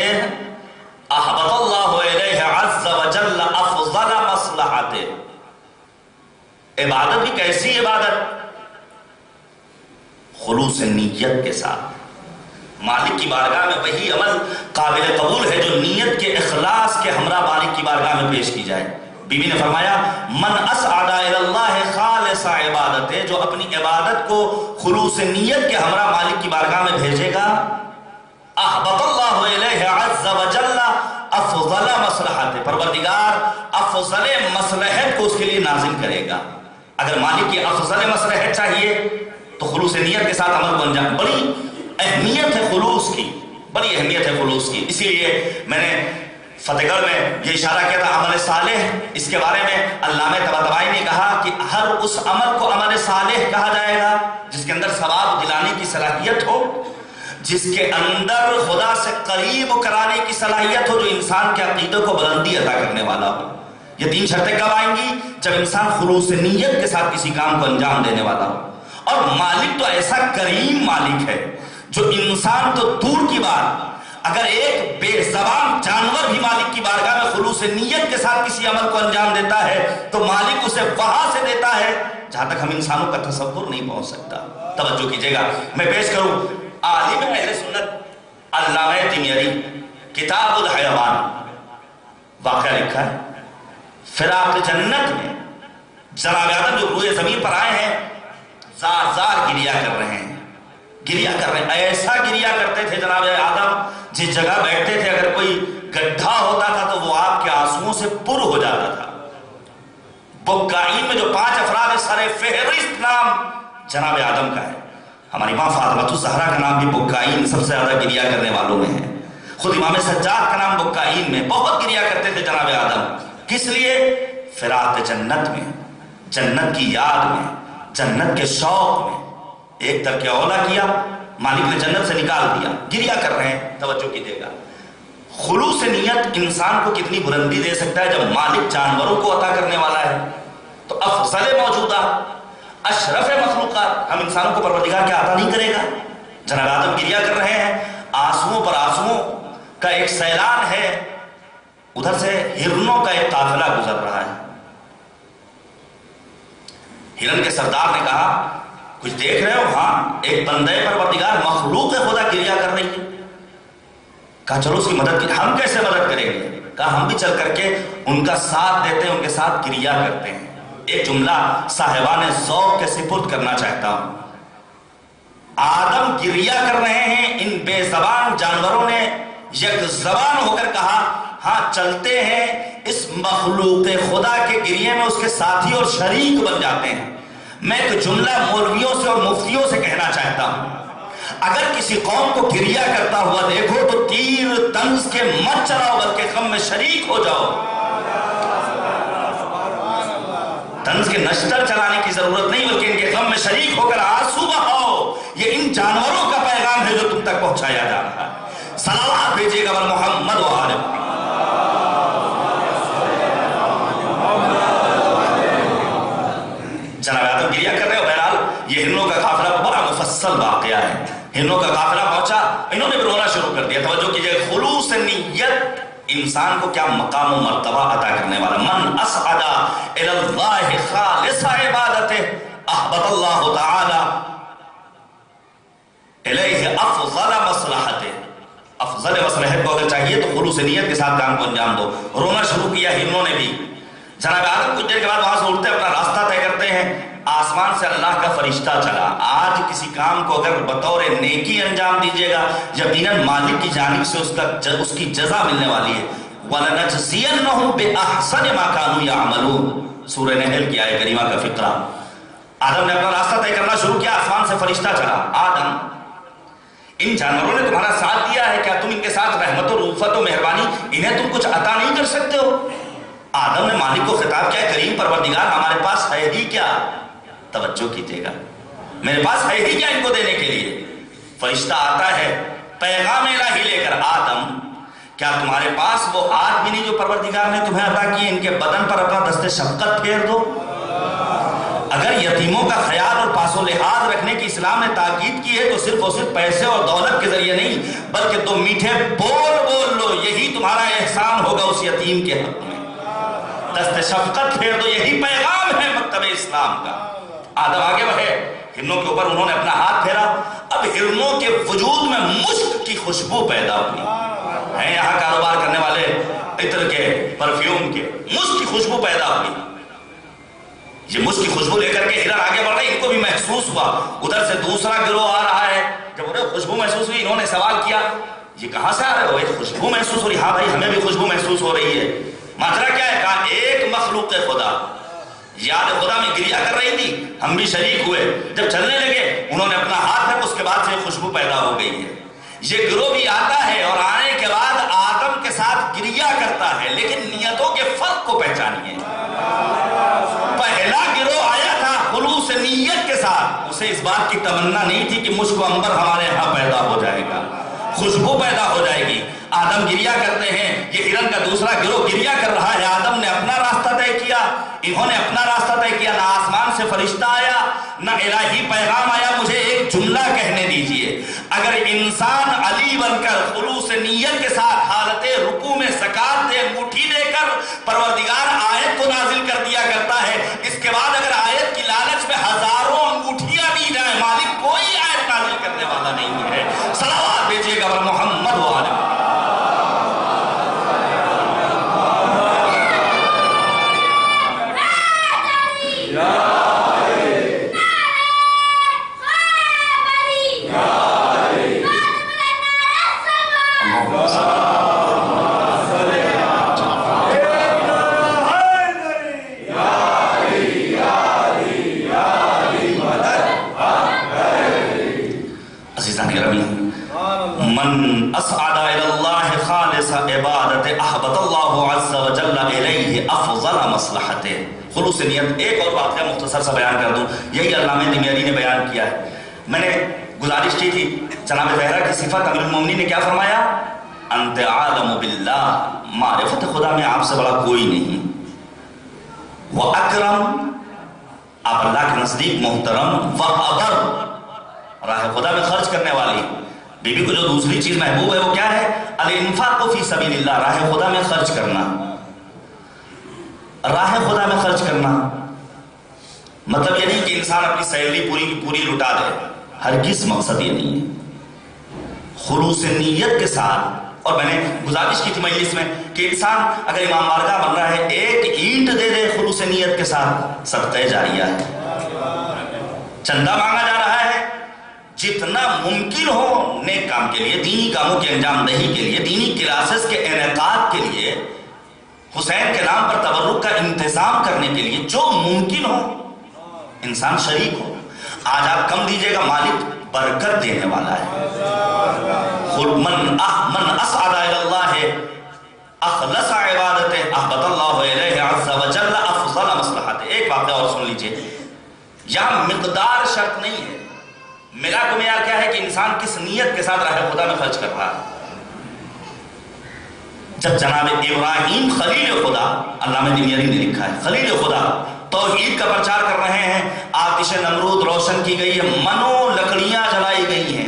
احبط اللہ الیہ عز وجل افضل مصلحتہ۔ عبادت بھی کیسی عبادت؟ خلوص نیت کے ساتھ مالک کی بارگاہ میں وہی عمل قابل قبول ہے جو نیت کے اخلاص کے ہمراہ مالک کی بارگاہ میں پیش کی جائے۔ بیوی نے فرمایا من اسعد الی اللہ خالص عبادت، جو اپنی عبادت کو خلوص نیت کے ہمراہ مالک کی بارگاہ میں بھیجے گا، احبط اللہ الیہ عز وجل افضل مصلحت، پروردگار افضل مصلحت کو اس کے لیے نازل کرے گا۔ اگر مالک کی افضل مصلحت چاہیے تو خلوص نیت کے ساتھ عمل کو انجام، بڑی اہمیت ہے خلوص کی، بڑی اہمیت ہے خلوص کی۔ اسی لیے میں نے فتح گڑھ میں یہ اشارہ کیا تھا عمل صالح، اس کے بارے میں علامہ طباطبائی نے کہا کہ ہر اس عمل کو عمل صالح کہا جائے گا جس کے اندر ثواب دلانے کی صلاحیت ہو، جس کے اندر خدا سے قریب کرانے کی صلاحیت ہو، جو انسان کے عقیدے کو بلندی عطا کرنے والا ہو۔ یہ تین شرطیں کب آئیں گی؟ جب انسان خلوص نیت کے ساتھ کسی کام کو انجام دینے والا ہو۔ اور مالک تو ایسا کریم مالک ہے جو انسان تو دور کی بات، اگر ایک بے زبان جانور بھی مالک کی بارگاہ میں خلوص نیت کے ساتھ کسی عمل کو انجام دیتا ہے تو مالک اسے وہاں سے دیتا ہے جہاں تک ہم انسانوں کا تصور نہیں پہنچ سکتا۔ توجہ کیجئے گا، میں پیش کروں عالم اہل سنت علامہ تیمیری، کتاب الحیوان، واقعہ لکھا ہے فراق جنت میں جناب آدم جو روئے زمین پر آئے ہیں زار زار گریا کر رہے ہیں، گریا کر رہے ہیں، ایسا گریا کرتے تھے جناب آدم جس جگہ بیٹھتے تھے اگر کوئی گڈھا ہوتا تھا تو وہ آپ کے آنسوؤں سے پر ہو جاتا تھا۔ بکائین میں جو 5 افراد سر فہرست نام جناب آدم کا ہے، ہماری ماں فاطمہ الزہرا کا نام بھی بکائین سب سے زیادہ گریا کرنے والوں میں ہے، خود امام سجاد کا نام بکائین میں، بہت گریا کرتے تھے جناب آدم۔ کس لیے؟ فراق جنت میں، جنت کی یاد میں، جنت کے شوق میں۔ ایک ترک اولا کیا، مالک نے جنت سے نکال دیا، گریا کر رہے ہیں۔ توجہ کیجیے گا، خلوص نیت انسان کو کتنی بلندی دے سکتا ہے جب مالک جانوروں کو عطا کرنے والا ہے تو افضل موجودہ اشرف مخلوقات ہم انسانوں کو پروردگار کیا عطا نہیں کرے گا؟ جناب آدم گریا کر رہے ہیں، آنسوؤں پر آنسوؤں کا ایک سیلان ہے، ادھر سے ہرنوں کا ایک قافلہ گزر رہا ہے۔ ہرن کے سردار نے کہا کچھ دیکھ رہے ہو؟ ہاں، ایک بندے پروردگار مخلوق خدا گریا کر رہی ہے۔ کہا چلو اس کی مدد کی۔ ہم کیسے مدد کریں گے؟ کہا ہم بھی چل کر کے ان کا ساتھ دیتے ہیں، ان کے ساتھ گریا کرتے ہیں۔ ایک جملہ صاحبان ذوق کے سپرد کرنا چاہتا ہوں۔ آدم گریا کر رہے ہیں، ان بے زبان جانوروں نے یک زبان ہو کر کہا ہاں چلتے ہیں، اس مخلوق خدا کے گریے میں اس کے ساتھی اور شریک بن جاتے ہیں۔ میں ایک جملہ مولویوں سے اور مفتیوں سے کہنا چاہتا ہوں، اگر کسی قوم کو گریا کرتا ہوا دیکھو تو تیر طنز کے مت چلاؤ بلکہ غم میں شریک ہو جاؤ۔ طنز کے نشتر چلانے کی ضرورت نہیں بلکہ ان کے غم میں شریک ہو کر آنسو بہاؤ۔ یہ ان جانوروں کا پیغام ہے جو تم تک پہنچایا جا رہا ہے۔ صلوات بھیجیے گا محمد و آل محمد۔ جناب آدم گریا کر رہے ہو۔ بہرحال یہ ہرنوں کا قافلہ بڑا مفصل واقعہ ہے۔ ہرنوں کا قافلہ پہنچا، انہوں نے بھی رونا شروع کر دیا۔ توجہ کیجئے، خلوص نیت انسان کو کیا مقام و مرتبہ عطا کرنے والا۔ من اسعد الی اللہ خالص عبادتہ احبط اللہ تعالی الیہ افضل مصلحتہ۔ افضل مصلحت کو اگر چاہیے تو خلوص نیت کے ساتھ کام کو انجام دو۔ رونا شروع کیا ہرنوں نے بھی۔ جناب آدم کچھ دیر کے بعد وہاں سے اٹھتے اپنا راستہ طے کرتے ہیں، آسمان سے اللہ کا فرشتہ چلا۔ آج کسی کام کو اگر بطور نیکی انجام دیجیے گا یقیناً مالک کی جانب سے اس کی جزا ملنے والی ہے۔ وَلَنَجْزِيَنَّهُمْ بِأَحْسَنِ مَا كَانُوا يَعْمَلُونَ، سورہ نحل کی آیت کریمہ کا فقرہ۔ آدم نے اپنا راستہ طے کرنا شروع کیا، آسمان سے فرشتہ چلا۔ آدم، ان جانوروں نے تمہارا ساتھ دیا ہے، کیا تم ان کے ساتھ رحمت و رؤفت و مہربانی انہیں تم کچھ عطا نہیں کر سکتے ہو؟ آدم نے مالک کو خطاب کیا، کریم پروردگار ہمارے پاس ہے ہی کیا؟ توجہ کیجیے گا، میرے پاس ہے ہی کیا ان کو دینے کے لیے؟ فرشتہ آتا ہے پیغام الہی لے کر، آدم کیا تمہارے پاس وہ آج بھی نہیں جو پروردگار نے تمہیں عطا کی؟ ان کے بدن پر اپنا دست شفقت پھیر دو۔ اگر یتیموں کا خیال اور پاس و لحاظ رکھنے کی اسلام نے تاکید کی ہے تو صرف اور صرف پیسے اور دولت کے ذریعے نہیں بلکہ دو میٹھے بول لو، یہی تمہارا احسان ہوگا اس یتیم کے حق میں۔ دست شفقت پھیر دو، یہی پیغام ہے مکتب اسلام کا۔ آدم آگے بڑھے، ہرنوں کے اوپر انہوں نے اپنا ہاتھ پھیرا۔ اب ہرنوں کے وجود میں مشک کی خوشبو پیدا ہوئی۔ ہیں یہاں کاروبار کرنے والے عطر کے، پرفیوم کے، مشک کی خوشبو پیدا ہوئی، یہ مشک کی خوشبو لے کر کے ہرن آگے بڑھ رہے، ان کو بھی محسوس ہوا، ادھر سے دوسرا گروہ آ رہا ہے، جب انہیں خوشبو محسوس ہوئی انہوں نے سوال کیا یہ کہاں سے آ رہے ہو؟ یہ خوشبو محسوس ہو رہی، ہاں بھائی ہمیں بھی خوشبو محسوس ہو رہی ہے، ماجرا کیا ہے؟ کہا ایک مخلوق خدا یاد خدا میں گریا کر رہی تھی، ہم بھی شریک ہوئے، جب چلنے لگے انہوں نے اپنا ہاتھ رکھا، اس کے بعد سے خوشبو پیدا ہو گئی ہے۔ یہ گروہ بھی آتا ہے اور آنے کے بعد آدم کے ساتھ گریا کرتا ہے، لیکن نیتوں کے فرق کو پہچانیے۔ پہلا گروہ آیا تھا خلوص نیت کے ساتھ، اسے اس بات کی تمنا نہیں تھی کہ مشک و عنبر ہمارے ہاں پیدا ہو جائے گا، خوشبو پیدا ہو جائے گی۔ آدم گریا کرتے ہیں، یہ ہرن کا دوسرا گروہ گریا کر رہا ہے، آدم نے اپنا راستہ طے کیا، انہوں نے اپنا راستہ طے کیا، نہ آسمان سے فرشتہ آیا نہ الہی پیغام آیا۔ مجھے ایک جملہ کہنے دیجئے، اگر انسان علی بن کر خلوص نیت کے ساتھ حالت رکوع میں زکات دے، انگوٹھی دے کر، پروردگار آیت کو نازل کر دیا کرتا ہے، اس کے بعد اگر آیت کی لالچ میں ہزاروں انگوٹھیاں دی جائیں، مالک کوئی آیت نازل کرنے والا نہیں ہے۔ صلوات بھیجیے گا محمد و آل محمد۔ من اسعد الى اللہ خالص عبادت احبط اللہ عز وجل الیہ افضل مصلحت۔ خلوص نیت۔ ایک اور واقعہ مختصر سا بیان کر دوں، یہی علامہ دمیری نے بیان کیا ہے۔ میں نے گزارش کی تھی جناب زہرا کی صفت، امیر المومنین نے کیا فرمایا؟ انت عالم باللہ، معرفت خدا میں آپ سے بڑا کوئی نہیں، وہ اکرم، آپ اللہ کے نزدیک محترم، وہ ابر، راہ خدا میں خرچ کرنے والی۔ بی بی کو جو دوسری چیز محبوب ہے وہ کیا ہے؟ الانفاق فی سبیل اللہ، راہ خدا میں خرچ کرنا، راہ خدا میں خرچ کرنا۔ مطلب یہ نہیں کہ انسان اپنی سیلری پوری کی پوری لٹا دے، ہرگز مقصد یہ نہیں ہے۔ خلوص نیت کے ساتھ، اور میں نے گزارش کی تھی مجلس میں کہ انسان اگر امام بارگاہ بن رہا ہے، ایک اینٹ دے دے خلوص نیت کے ساتھ، صدقہ جاریہ ہے۔ چندہ مانگا جا رہا ہے، جتنا ممکن ہو نیک کام کے لیے، دینی کاموں کی انجام دہی کے لیے، دینی کلاسز کے انعقاد کے لیے، حسین کے نام پر تبرک کا انتظام کرنے کے لیے، جو ممکن ہو انسان شریک ہو۔ آج آپ کم دیجئے گا، مالک برکت دینے والا ہے۔ من اسعد الی اللہ اخلص عبادت احبط اللہ الیہ عز وجل افضل مصلحت۔ ایک واقعہ اور سن لیجئے، یہاں مقدار شرط نہیں ہے، میرا کو معیار کیا ہے کہ انسان کس نیت کے ساتھ راہ خدا میں خرچ کر رہا ہے۔ جب جناب ابراہیم خلیل خدا، علامہ دمیری نے لکھا ہے، خلیل خدا توحید کا پرچار کر رہے ہیں، آتش نمرود روشن کی گئی ہے، منو لکڑیاں جلائی گئی ہیں،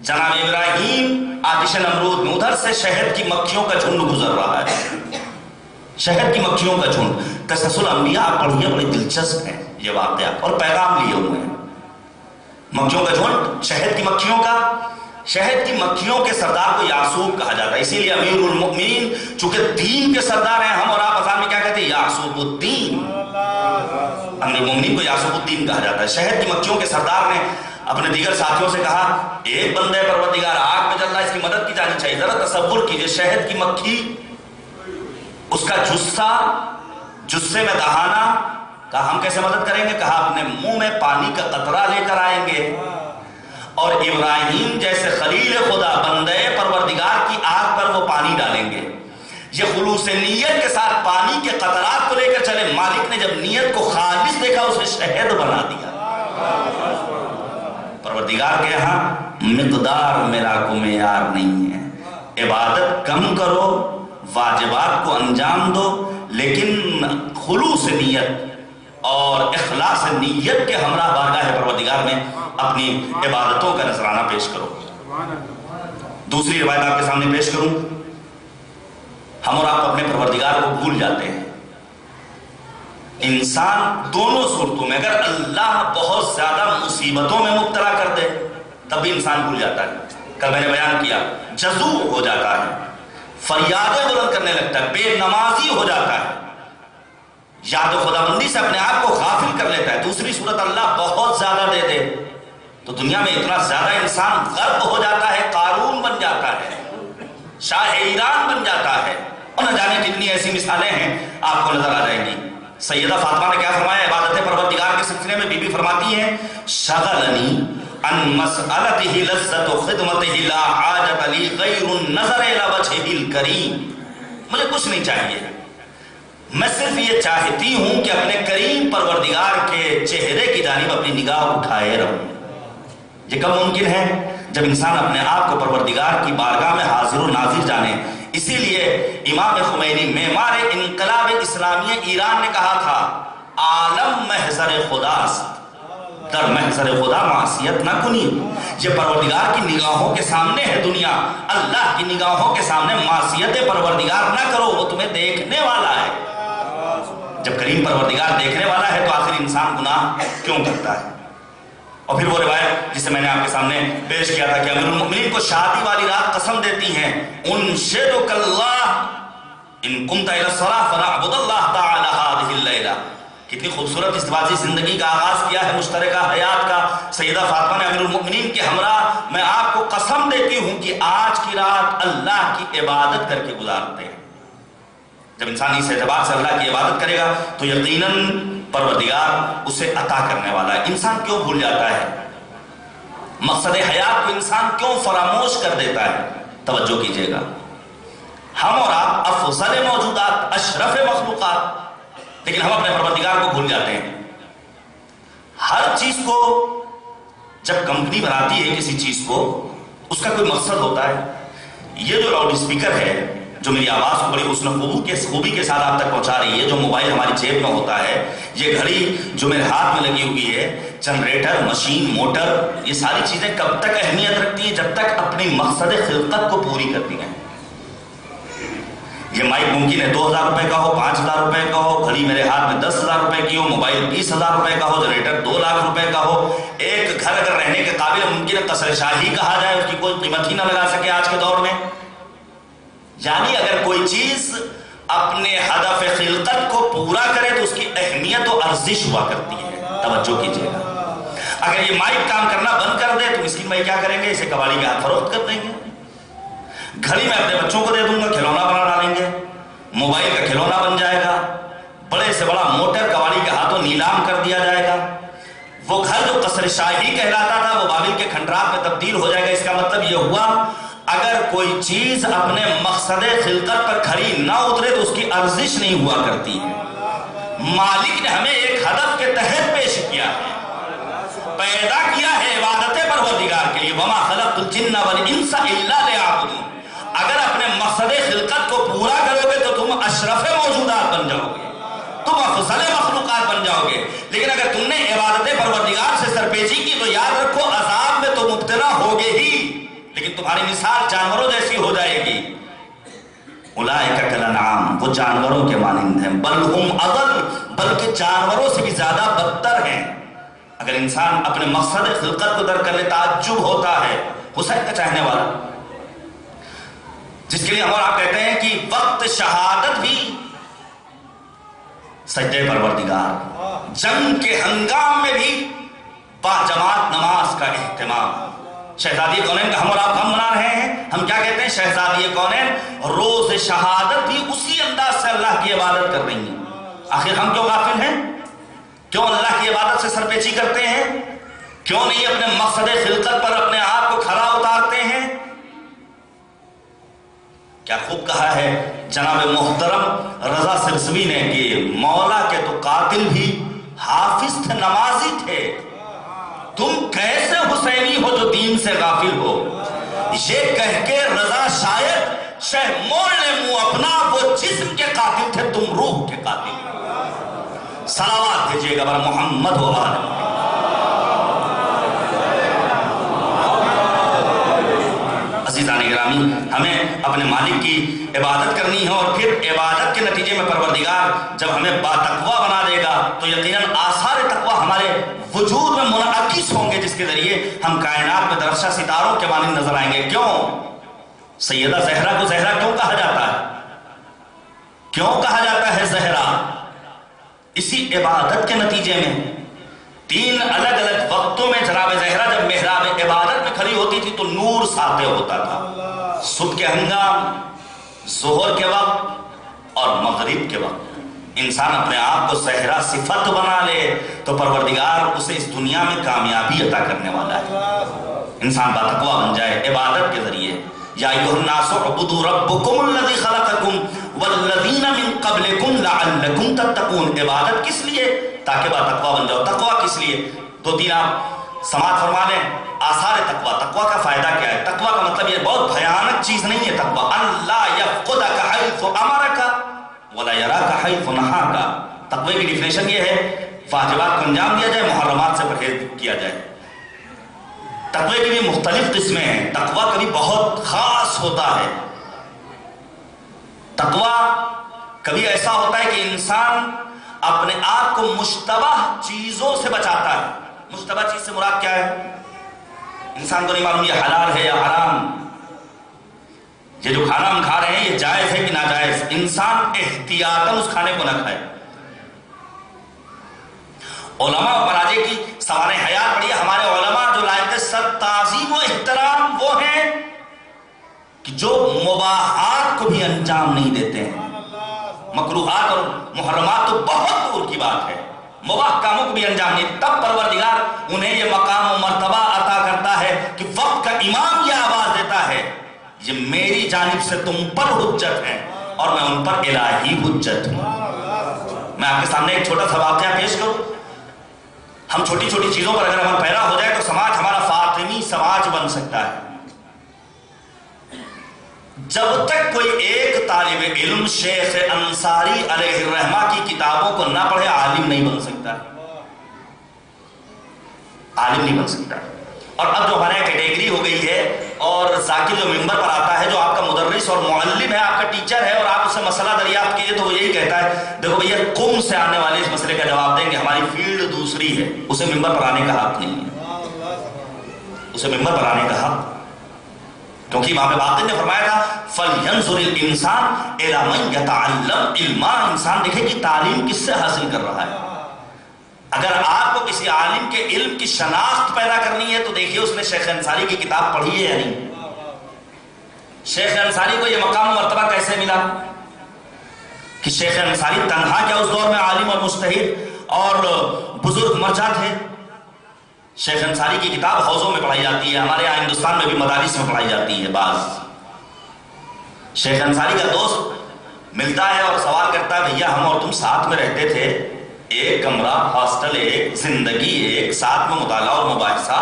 جناب ابراہیم آتش نمرود میں، ادھر سے شہد کی مکھیوں کا جھنڈ گزر رہا ہے، شہد کی مکھیوں کا جھنڈ۔ قصص الانبیاء پڑھیے، بڑی دلچسپ ہے یہ واقعہ، اور پیغام لیے ہوئے ہیں۔ مکھیوں کا جھنڈ، شہد کی مکھیوں کا، شہد کی مکھیوں کے سردار کو یعصوب کہا جاتا ہے، اسی لیے امیر المؤمنین چونکہ دین کے سردار ہیں، ہم اور آپ اذان میں کیا کہتے ہیں؟ یعصوب الدین۔ امیر المؤمنین کو یعصوب الدین کہا جاتا ہے۔ شہد کی مکھیوں کے سردار نے اپنے دیگر ساتھیوں سے کہا، ایک بندے پروردگار آگ میں جل رہا ہے، اس کی مدد کی جانی چاہیے۔ ذرا تصور کیجئے، شہد کی مکھی، اس کا جثے میں دہانا، کہا ہم کیسے مدد کریں گے؟ کہا اپنے منہ میں پانی کا قطرہ لے کر آئیں گے، اور ابراہیم جیسے خلیل خدا بندے پروردگار کی آگ پر وہ پانی ڈالیں گے۔ یہ خلوص نیت کے ساتھ پانی کے قطرات کو لے کر چلے۔ مالک نے جب نیت کو خالص دیکھا، اسے شہد بنا دیا۔ پروردگار کے ہاں مقدار میرا کو معیار نہیں ہے۔ عبادت کم کرو، واجبات کو انجام دو، لیکن خلوص نیت اور اخلاص نیت کے ہمراہ بارگاہ پروردگار میں اپنی عبادتوں کا نذرانہ پیش کرو۔ دوسری روایت آپ کے سامنے پیش کروں، ہم اور آپ اپنے پروردگار کو بھول جاتے ہیں۔ انسان دونوں صورتوں میں، اگر اللہ بہت زیادہ مصیبتوں میں مبتلا کر دے تب بھی انسان بھول جاتا ہے، کل میں نے بیان کیا، جزو ہو جاتا ہے، فریادیں بلند کرنے لگتا ہے، بے نمازی ہو جاتا ہے، یاد خدا بندی سے اپنے آپ کو غافل کر لیتا ہے۔ دوسری صورت اللہ بہت زیادہ دے دے تو دنیا میں اتنا زیادہ انسان غرق ہو جاتا ہے، قارون بن جاتا ہے، شاہ ایران بن جاتا ہے، اور نہ جانے کتنی ایسی مثالیں ہیں آپ کو نظر آ جائیں گی۔ سیدہ فاطمہ نے کیا فرمایا عبادت پروردگار کے سلسلے میں؟ بی بی فرماتی ہیں شغلنی ان مسألتہ لذت خدمتہ لا حاجت لی غیر النظر الی وجہہ الکریم، مجھے کچھ نہیں چاہیے، میں صرف یہ چاہتی ہوں کہ اپنے کریم پروردگار کے چہرے کی جانب اپنی نگاہ اٹھائے رہوں۔ یہ کب ممکن ہے؟ جب انسان اپنے آپ کو پروردگار کی بارگاہ میں حاضر و ناظر جانے۔ اسی لیے امام خمینی معمار انقلاب اسلامی ایران نے کہا تھا عالم محضر خداست در محضر خدا معصیت نہ کنی۔ یہ پروردگار کی نگاہوں کے سامنے ہے دنیا، اللہ کی نگاہوں کے سامنے معصیت پروردگار نہ کرو، وہ تمہیں دیکھنے والا ہے۔ جب کریم پروردگار دیکھنے والا ہے تو آخر انسان گناہ کیوں کرتا ہے؟ اور پھر وہ روایت جسے میں نے آپ کے سامنے پیش کیا تھا کہ امیر المؤمنین کو شادی والی رات قسم دیتی ہیں انشدک اللہ ان قمت الی الصلاۃ فنعبد اللہ تعالی هذه الليلہ۔ کتنی خوبصورت ازدواجی زندگی کا آغاز کیا ہے، مشترکہ حیات کا۔ سیدہ فاطمہ نے امیر المؤمنین کے ہمراہ میں آپ کو قسم دیتی ہوں کہ آج کی رات اللہ کی عبادت کر کے گزارتے ہیں۔ جب انسان اس اعتبار سے اللہ کی عبادت کرے گا تو یقیناً پروردگار اسے عطا کرنے والا ہے۔ انسان کیوں بھول جاتا ہے؟ مقصد حیات کو انسان کیوں فراموش کر دیتا ہے؟ توجہ کیجئے گا، ہم اور آپ افضل موجودات، اشرف مخلوقات، لیکن ہم اپنے پروردگار کو بھول جاتے ہیں۔ ہر چیز کو جب کمپنی بناتی ہے کسی چیز کو، اس کا کوئی مقصد ہوتا ہے۔ یہ جو لاؤڈ اسپیکر ہے جو میری آواز کو بڑی حسن خوبی کے ساتھ آپ تک پہنچا رہی ہے، جو موبائل ہماری جیب میں ہوتا ہے، یہ گھڑی جو میرے ہاتھ میں لگی ہوئی ہے، جنریٹر، مشین، موٹر، یہ ساری چیزیں کب تک اہمیت رکھتی ہیں؟ جب تک اپنی مقصد خلقت کو پوری کرتی ہیں۔ یہ مائک ممکن ہے 2000 روپے کا ہو، 5000 روپے کا ہو، گھڑی میرے ہاتھ میں 10,000 روپے کی ہو، موبائل 20,000 روپے کا ہو، جنریٹر 2 لاکھ روپے کا ہو، ایک گھر اگر رہنے کے قابل ممکن ہے قصر شاہی کہا جائے، اس کی کوئی قیمت ہی نہ لگا سکے آج کے دور میں۔ یعنی اگر کوئی چیز اپنے ہدف خلقت کو پورا کرے تو اس کی اہمیت و ارزش ہوا کرتی ہے۔ توجہ کیجئے گا، اگر یہ مائک کام کرنا بند کر دے تو مسکین بھائی کیا کریں گے؟ اسے کباڑی کے ہاتھ فروخت کر دیں گے۔ گھڑی میں اپنے بچوں کو دے دوں گا، کھلونا بنا ڈالیں گے، موبائل کا کھلونا بن جائے گا، بڑے سے بڑا موٹر کباڑی کے ہاتھوں نیلام کر دیا جائے گا۔ وہ گھر جو قصر شاہی کہلاتا تھا وہ بابل کے کھنڈرات میں تبدیل ہو جائے گا۔ اس کا مطلب یہ ہوا اگر کوئی چیز اپنے مقصد خلقت پر کھڑی نہ اترے تو اس کی ارزش نہیں ہوا کرتی ہے۔ مالک نے ہمیں ایک ہدف کے تحت پیش کیا ہے، پیدا کیا ہے عبادت پروردگار کے لیے، وما خلقت الجن والانس الا لیعبدون۔ اگر اپنے مقصد خلقت کو پورا کرو گے تو تم اشرف موجودات بن جاؤ گے، تم افضل مخلوقات بن جاؤ گے۔ لیکن اگر تم نے عبادت پروردگار سے سرپیچی کی تو یاد رکھو عذاب میں تو مبتلا ہوگے ہی، لیکن تمہاری مثال جانوروں جیسی ہو جائے گی۔ اولئک کالانعام، وہ جانوروں کے مانند ہیں، بل ہم اضل، بلکہ جانوروں سے بھی زیادہ بدتر ہیں۔ اگر انسان اپنے مقصد خلقت کو درک کر لے، تعجب ہوتا ہے۔ حسین کا چاہنے والا جس کے لیے ہم اور آپ کہتے ہیں کہ وقت شہادت بھی سجدے پروردگار، جنگ کے ہنگام میں بھی با جماعت نماز کا اہتمام۔ شہزادی کونین کا ہم اور آپ ہم منا رہے ہیں، ہم کیا کہتے ہیں؟ شہزادی کونین روز شہادت بھی اسی انداز سے اللہ کی عبادت کر رہی ہیں۔ آخر ہم کیوں غافل ہیں؟ کیوں اللہ کی عبادت سے سرپیچی کرتے ہیں؟ کیوں نہیں اپنے مقصد خلقت پر اپنے آپ کو کھڑا اتارتے ہیں؟ کیا خوب کہا ہے جناب محترم رضا سرسوی نے کہ مولا کے تو قاتل بھی حافظ تھے، نمازی تھے، تم کیسے حسینی ہو جو دین سے غافل ہو؟ یہ کہہ کے رضا شاید شہ موڑ نے منہ اپنا، وہ جسم کے قاتل تھے، تم روح کے قاتل۔ صلوات بھیجیے گا بر محمد و آل محمد۔ عزیزان عزیزان گرامی، ہمیں اپنے مالک کی عبادت کرنی ہے، اور پھر عبادت کے نتیجے میں پروردگار جب ہمیں باتقوا بنا دے گا تو یقیناً آثار تقوا ہمارے وجود میں منعکس ہوں گے، جس کے ذریعے ہم کائنات میں درخشاں ستاروں کے مانند نظر آئیں گے۔ کیوں سیدہ زہرا کو زہرا کیوں کہا جاتا ہے؟ کیوں کہا جاتا ہے زہرا؟ اسی عبادت کے نتیجے میں 3 الگ الگ وقتوں میں جناب زہرا جب محراب عبادت میں کھڑی ہوتی تھی تو نور ساطع ہوتا تھا، صبح کے ہنگام، ظہر کے وقت اور مغرب کے وقت۔ انسان اپنے آپ کو زہرا صفت بنا لے تو پروردگار اسے اس دنیا میں کامیابی عطا کرنے والا ہے۔ انسان باتقوا بن جائے عبادت کے ذریعے۔ یا ایھا الناس اعبدوا ربکم الذی خلقکم والذین من قبلکم لعلکم تتقون۔ عبادت کس لیے؟ تاکہ باتقوا بن جاؤ۔ تقوا کس لیے؟ 2-3 آپ سماعت فرما لیں۔ آثار تقوا، تقوا کا فائدہ کیا ہے؟ تقوا کا مطلب یہ بہت بھیانک چیز نہیں ہے۔ تقوا ان لا یفقدک حیث امرک ولا یراک حیث نہاک۔ تقوی کی ڈیفینیشن یہ ہے واجبات کو انجام دیا جائے، محرمات سے پرہیز کیا جائے۔ تقوی کی بھی مختلف قسمیں ہیں۔ تقوی کبھی بہت خاص ہوتا ہے۔ تقوی کبھی ایسا ہوتا ہے کہ انسان اپنے آپ کو مشتبہ چیزوں سے بچاتا ہے۔ مشتبہ چیز سے مراد کیا ہے؟ انسان کو نہیں معلوم یہ حلال ہے یا حرام، یہ جو کھانا ہم کھا رہے ہیں یہ جائز ہے کہ ناجائز۔ انسان احتیاطاً اس کھانے کو نہ کھائے۔ علماء و مراجع کی سوانح حیات پڑھی، ہمارے علماء جو لائق سر تعظیم و احترام وہ ہیں کہ جو مباحات کو بھی انجام نہیں دیتے ہیں۔ مکروہات اور محرمات تو بہت دور کی بات ہے، مباح کاموں کو بھی انجام نہیں۔ تب پروردگار انہیں یہ مقام و مرتبہ عطا کرتا ہے کہ وقت کا امام یہ آواز دیتا ہے یہ میری جانب سے تم پر حجت ہے اور میں ان پر الہی حجت ہوں۔ میں آپ کے سامنے ایک چھوٹا سا واقعہ پیش کروں۔ ہم چھوٹی چھوٹی چیزوں پر اگر ہمارا پیرا ہو جائے تو سماج ہمارا فاطمی سماج بن سکتا ہے۔ جب تک کوئی ایک طالب علم شیخ انصاری علیہ الرحمہ کی کتابوں کو نہ پڑھے عالم نہیں بن سکتا، عالم نہیں بن سکتا۔ اور اب جو ہمارے کیٹیگری ہو گئی ہے، اور ذاکر جو ممبر پر آتا ہے جو آپ کا مدرس اور معلم ہے، آپ کا ٹیچر ہے، اور آپ اس سے مسئلہ دریافت کیجئے تو وہ یہی کہتا ہے دیکھو بھیا قم سے آنے والے اس مسئلے کا جواب دیں گے، ہماری فیلڈ دوسری ہے، اسے ممبر پر آنے کا حق نہیں ہے، اسے ممبر پر آنے کا حق، کیونکہ امام باقر نے فرمایا تھا فَلْيَنْظُرِ الْإِنسَانُ إِلَىٰ مَنْ يَتَعَلَّمْ عِلْمًا۔ انسان دیکھے کہ تعلیم کس سے حاصل کر رہا ہے۔ اگر آپ کو کسی عالم کے علم کی شناخت پیدا کرنی ہے تو دیکھیے اس نے شیخ انصاری کی کتاب پڑھی ہے یا نہیں۔ شیخ انصاری کو یہ مقام و مرتبہ کیسے ملا کہ شیخ انصاری تنہا کیا اس دور میں عالم اور مجتہد اور بزرگ مرجع تھے؟ شیخ انصاری کی کتاب حوضوں میں پڑھائی جاتی ہے، ہمارے یہاں ہندوستان میں بھی مدارس میں پڑھائی جاتی ہے بعض۔ شیخ انصاری کا دوست ملتا ہے اور سوال کرتا ہے بھیا ہم اور تم ساتھ میں رہتے تھے، ایک کمرہ، ہاسٹل ایک، زندگی ایک، ساتھ میں مطالعہ اور مباحثہ،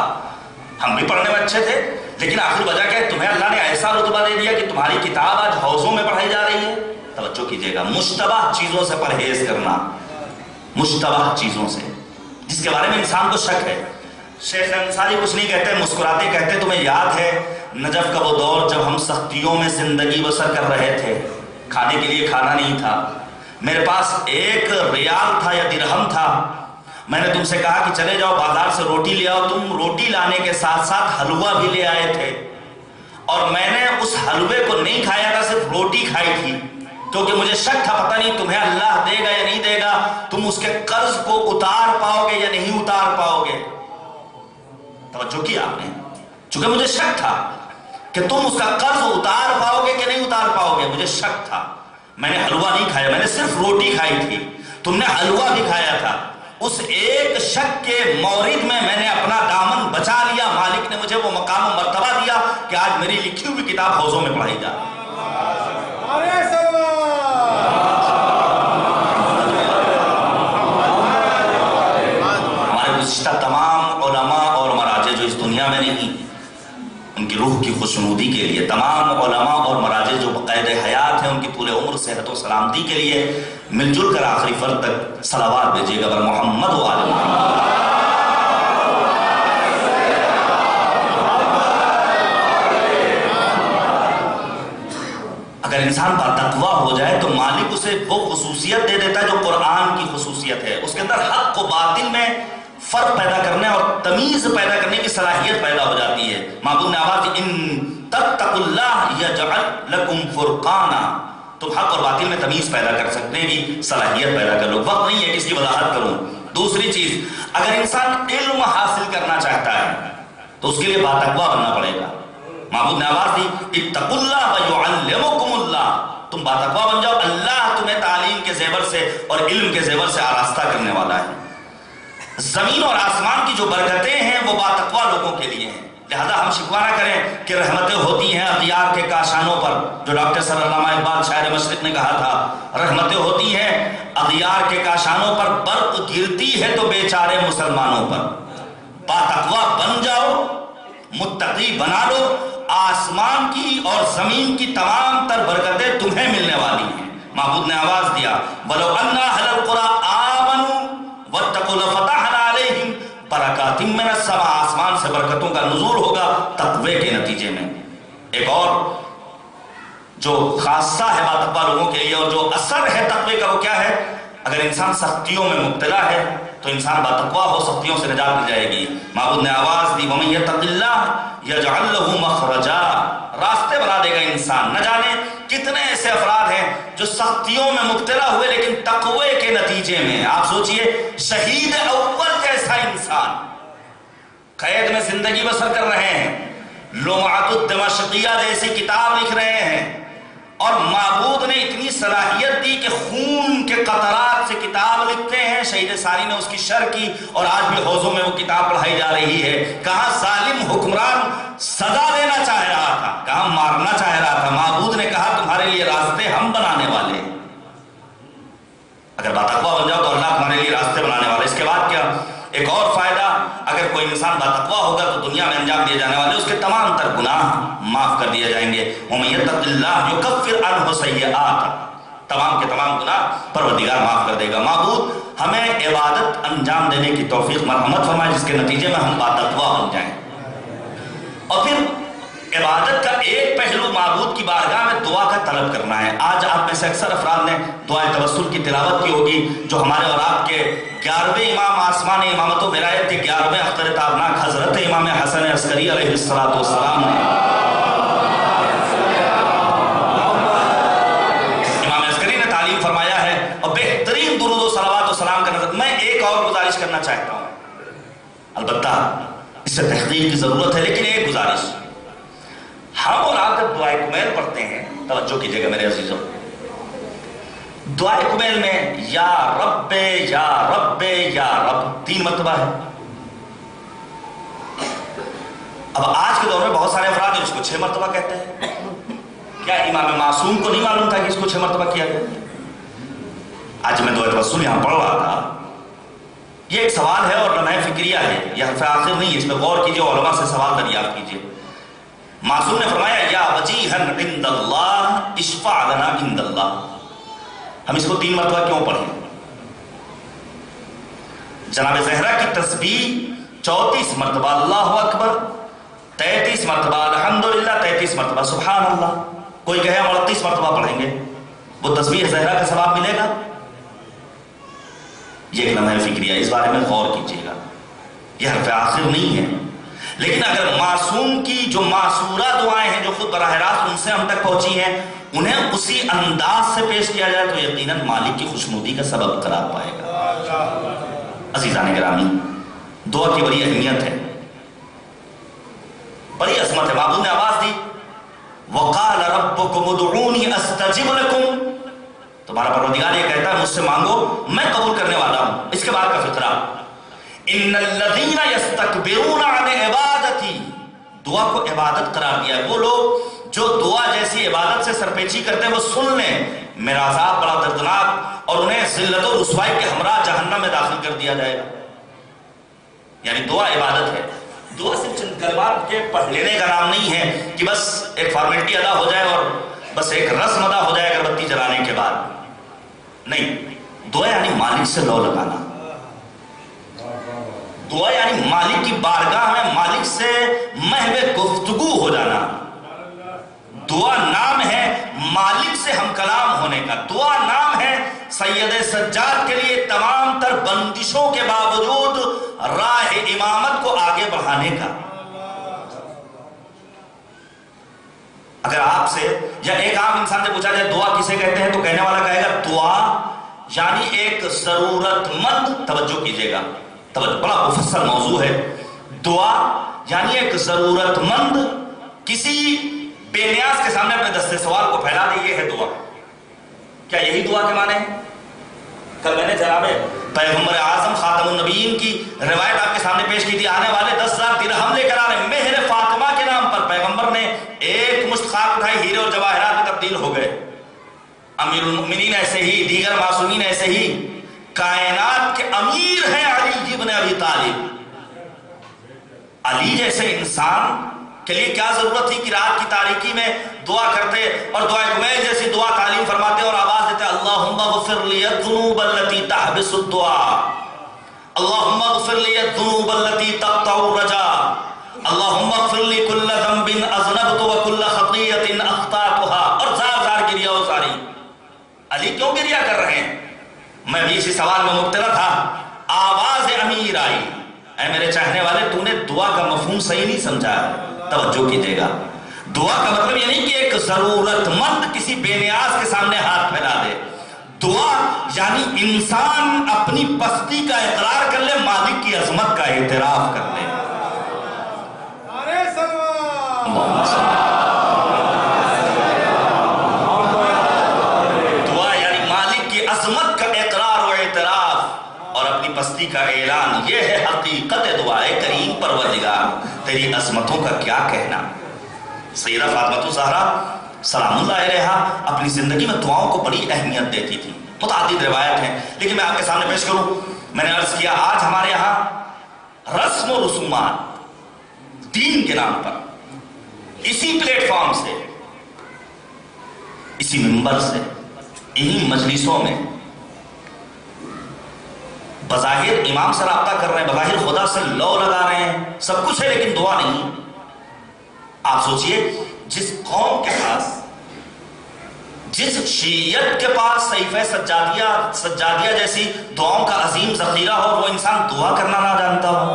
ہم بھی پڑھنے میں اچھے تھے، لیکن آخر وجہ کیا ہے تمہیں اللہ نے ایسا رتبہ دے دیا کہ تمہاری کتاب آج حوضوں میں پڑھائی جا رہی ہے۔ توجہ کیجیے گا، مشتبہ چیزوں سے پرہیز کرنا، مشتبہ چیزوں سے جس کے بارے میں انسان کو شک ہے۔ شیخ انصاری کچھ نہیں کہتے، مسکراتے کہتے تمہیں یاد ہے نجف کا وہ دور جب ہم سختیوں میں زندگی بسر کر رہے تھے، کھانے کے لیے کھانا نہیں تھا، میرے پاس 1 ریال تھا یا درہم تھا، میں نے تم سے کہا کہ چلے جاؤ بازار سے روٹی لے آؤ، تم روٹی لانے کے ساتھ ساتھ حلوہ بھی لے آئے تھے، اور میں نے اس حلوے کو نہیں کھایا تھا، صرف روٹی کھائی تھی، کیونکہ مجھے شک تھا پتہ نہیں تمہیں اللہ دے گا یا نہیں دے گا، تم اس کے قرض کو اتار پاؤ گے یا نہیں اتار پاؤ گے۔ توجہ کی آپ نے، چونکہ مجھے شک تھا کہ تم اس کا قرض اتار پاؤ گے کہ نہیں اتار پاؤ گے، مجھے شک تھا، میں نے حلوہ نہیں کھایا، میں نے صرف روٹی کھائی تھی، تم نے حلوہ بھی کھایا تھا۔ اس ایک شک کے مورد میں میں نے اپنا دامن بچا لیا، مالک نے مجھے وہ مقام و مرتبہ دیا کہ آج میری لکھی ہوئی کتاب حوضوں میں پڑھائی جا رہی ہے۔ ہمارے گزشتہ تمام علماء اور مراجع جو اس دنیا میں نہیں، ان کی روح کی خوشنودی کے لیے، تمام علماء اور مراجع جو بقید حیات ہیں ان کی پورے عمر صحت و سلامتی کے لیے مل جل کر آخری فرد تک صلوات بھیجیے گا بر محمد و آل محمد۔ انسان باتقوا ہو جائے تو مالک اسے وہ خصوصیت دے دیتا ہے جو قرآن کی خصوصیت ہے. اس کے اندر حق و باطل میں فرق پیدا کرنے اور تمیز پیدا کرنے کی صلاحیت پیدا ہو جاتی ہے. معبود نے آواز دی ان تتقوا اللہ یجعل لکم فرقانا. تم حق اور باطل میں تمیز پیدا کر سکتے کی صلاحیت پیدا کر لو. وقت نہیں ہے کہ اس کی وضاحت کروں. دوسری چیز، اگر انسان علم حاصل کرنا چاہتا ہے تو اس کے لیے باتقوا بننا پڑے گا. معبود نے آواز دی اتقوا اللہ ویعلمکم اللہ. تم باتقوا بن جاؤ، اللہ تمہیں تعلیم کے زیور سے اور علم کے زیور سے آراستہ کرنے والا ہے. زمین اور آسمان کی جو برکتیں ہیں وہ باتقوا لوگوں کے لیے ہیں. لہذا ہم شکوہ نہ کریں کہ رحمتیں ہوتی ہیں اغیار کے کاشانوں پر، جو ڈاکٹر صلی اللہ علیہ وسلم شاعر مشرق نے کہا تھا. رحمتیں ہوتی ہیں اغیار کے کاشانوں پر، برق گرتی ہے تو بیچارے مسلمانوں پر. باتقوا بن جاؤ، متقی بنا لو، آسمان کی اور زمین کی تمام تر برکتیں تمہیں ملنے والی ہیں. معبود نے آواز دیا وَلَوْ أَنَّ أَهْلَ الْقُرَىٰ آمَنُوا وَاتَّقُوا لَفَتَحْنَا عَلَيْهِمْ برکات من السماء. آسمان سے برکتوں کا نزول ہوگا تقوی کے نتیجے میں. ایک اور جو خاصہ ہے باتقوا لوگوں کے لیے اور جو اثر ہے تقوی کا وہ کیا ہے؟ اگر انسان سختیوں میں مبتلا ہے تو انسان باتقوا ہو، سختیوں سے نجات مل جائے گی. معبود نے آواز دی وَمَن يَتَّقِ اللَّهَ يَجْعَل لَّهُ مَخْرَجًا. راستے بنا دے گا انسان. نہ جانے کتنے ایسے افراد ہیں جو سختیوں میں مبتلا ہوئے لیکن تقوی کے نتیجے میں. آپ سوچئے شہید اول جیسا انسان قید میں زندگی بسر کر رہے ہیں، لمعۃ الدمشقیہ جیسی کتاب لکھ رہے ہیں، اور معبود نے اتنی صلاحیت دی کہ خون کے قطرات سے کتاب لکھتے ہیں. شہید ثانی نے اس کی شرح کی اور آج بھی حوضوں میں وہ کتاب پڑھائی جا رہی ہے. کہاں ظالم حکمران سزا دینا چاہ رہا تھا، کہاں مارنا چاہ رہا تھا. معبود نے کہا تمہارے لیے راستے ہم بنانے والے. اگر باتقوا بن جاؤ تو اللہ تمہارے لیے راستے بنانے والے. اس کے بعد کیا ایک اور فائدہ، اگر کوئی انسان باتقوا ہوگا تو دنیا میں انجام دیے جانے والے اس کے تمام تر گناہ معاف کر دیے جائیں گے. وَمَن يَتَّقِ اللَّهَ يُكَفِّرْ عَنْهُ سَيِّئَاتِهِ. تمام کے تمام گناہ پروردگار معاف کر دے گا. معبود ہمیں عبادت انجام دینے کی توفیق مرحمت فرمائے جس کے نتیجے میں ہم باتقوا بن جائیں. اور پھر عبادت کا ایک پہلو معبود کی بارگاہ میں دعا کا طلب کرنا ہے. آج آپ میں سے اکثر افراد نے دعائے توسل کی تلاوت کی ہوگی جو ہمارے اور آپ کے 11ویں امام آسمان امامت و ولایت کے 11ویں اختر تابناک حضرت امام حسن عسکری علیہ السلام نے امام عسکری نے تعلیم فرمایا ہے. اور بہترین درود و صلوات و سلام کا نظر میں ایک اور گزارش کرنا چاہتا ہوں. البتہ اس سے تحقیق کی ضرورت ہے، لیکن ایک گزارش، ہم اور آپ جب دعائے کمیل پڑھتے ہیں، توجہ کیجئے گا میرے عزیزوں، دعائے کمیل میں یا رب یا رب یا رب 3 مرتبہ ہے. اب آج کے دور میں بہت سارے افراد ہیں اس کو 6 مرتبہ کہتے ہیں. کیا امام معصوم کو نہیں معلوم تھا کہ اس کو 6 مرتبہ کیا گیا؟ آج میں دعائے توسل یہاں پڑھ رہا تھا. یہ ایک سوال ہے اور لمحہ فکریہ ہے، یہ حرف آخر نہیں ہے، اس میں غور کیجئے، علماء سے سوال دریافت کیجئے. معصوم نے فرمایا یا وجیہا عند اللہ اشفع لنا عند اللہ. ہم اس کو 3 مرتبہ کیوں پڑھیں؟ جناب زہرا کی تسبیح 34 مرتبہ اللہ اکبر، 33 مرتبہ الحمدللہ، 33 مرتبہ سبحان اللہ. کوئی کہے ہم 38 مرتبہ پڑھیں گے، وہ تسبیح زہرا کا ثواب ملے گا؟ یہ ایک لمحہ فکریہ، اس بارے میں غور کیجیے گا. یہ حرف آخر نہیں ہے، لیکن اگر معصوم کی جو معصورہ دعائیں ہیں جو خود براہ راست ان سے ہم تک پہنچی ہیں انہیں اسی انداز سے پیش کیا جائے تو یقیناً مالک کی خوشنودی کا سبب قرار پائے گا. عزیزان گرامی، دعا کی بڑی اہمیت ہے، بڑی عظمت ہے. معبود نے آواز دی وَقَالَ رَبُّكُمُ ادْعُونِي أَسْتَجِبْ لَكُمْ. تمہارا پروردگار یہ کہتا ہے مجھ سے مانگو میں قبول کرنے والا ہوں. اس کے بعد کا فقرہ ان الذین یستکبرون عن عبادتی. دعا کو عبادت قرار دیا ہے. وہ لوگ جو دعا جیسی عبادت سے سرپیچی کرتے ہیں وہ سن لیں میرا عذاب بڑا دردناک اور انہیں ذلت و رسوائی کے ہمراہ جہنم میں داخل کر دیا جائے گا. یعنی دعا عبادت ہے. دعا صرف چند کلمات کے پڑھ لینے کا نام نہیں ہے کہ بس ایک فارمیلٹی ادا ہو جائے اور بس ایک رسم ادا ہو جائے اگربتی جلانے کے بعد. نہیں، دعا یعنی مالک سے لو لگانا. دعا یعنی مالک کی بارگاہ میں مالک سے محو گفتگو ہو جانا. دعا نام ہے، مالک سے ہم کلام ہونے کا. دعا نام ہے سید سجاد کے لیے تمام تر بندشوں کے باوجود راہ امامت کو آگے بڑھانے کا. اگر آپ سے یا ایک عام انسان سے پوچھا جائے دعا کسے کہتے ہیں تو کہنے والا کہے گا دعا یعنی ایک ضرورت مند، توجہ کیجئے گا، بڑا مفصل موضوع ہے. دعا یعنی ایک ضرورت مند کسی بے نیاز کے سامنے اپنے دستے سوال کو پھیلا دے، یہ ہے دعا. کیا یہی دعا کے معنی ہے؟ کل میں نے جناب پیغمبر اعظم خاتم النبیین کی روایت آپ کے سامنے پیش کی تھی. آنے والے 10,000 درہم لے کر آ رہے، مہر فاطمہ کے نام پر پیغمبر نے ایک مشت خاک اٹھائی، ہیرے اور جواہرات میں تبدیل ہو گئے. امیر المؤمنین ایسے ہی، دیگر معصومین ایسے ہی. کائنات کے امیر ہیں علی ابن ابی طالب. علی جیسے انسان کے لیے کیا ضرورت تھی کہ رات کی تاریکی میں دعا کرتے اور دعائے گمیل جیسی دعا تعلیم فرماتے اور آواز دیتے اللہم اغفر لی الذنوب التي تحبس الدعاء، اللہم اغفر لی الذنوب التي تقطع الرجاء، اللہم اغفر لی کل ذنب اذنبت وکل خطیۃ اخطأتها، اور زار زار گریا ہو ساری. علی کیوں گریا کر رہے ہیں؟ میں بھی اسی سوال میں مبتلا تھا. آواز امیر آئی، اے میرے چاہنے والے تو نے دعا کا مفہوم صحیح نہیں سمجھا. توجہ کیجئے گا، دعا کا مطلب یہ نہیں کہ ایک ضرورت مند کسی بے نیاز کے سامنے ہاتھ پھیلا دے. دعا یعنی انسان اپنی پستی کا اقرار کر لے، مالک کی عظمت کا اعتراف کر لے. دعا یعنی مالک کی عظمت کا اقرار و اعتراف اور اپنی پستی کا اعلان. یہ ہے حقیقت دعا. کریم پروردگار تیری عظمتوں کا کیا کہنا. سیدہ فاطمہ الزہرا سلام اللہ علیہا اپنی زندگی میں دعاؤں کو بڑی اہمیت دیتی تھی. متعدد روایت ہیں لیکن میں آپ کے سامنے پیش کروں. میں نے عرض کیا آج ہمارے یہاں رسم و رسومات دین کے نام پر اسی پلیٹ فارم سے، اسی منبر سے، انہی مجلسوں میں بظاہر امام سے رابطہ کر رہے ہیں، بظاہر خدا سے لو لگا رہے ہیں، سب کچھ ہے لیکن دعا نہیں. آپ سوچئے جس قوم کے پاس، جس شیعیت کے پاس صحیفہ سجادیہ جیسی دعاؤں کا عظیم ذخیرہ ہو، وہ انسان دعا کرنا نہ جانتا ہو.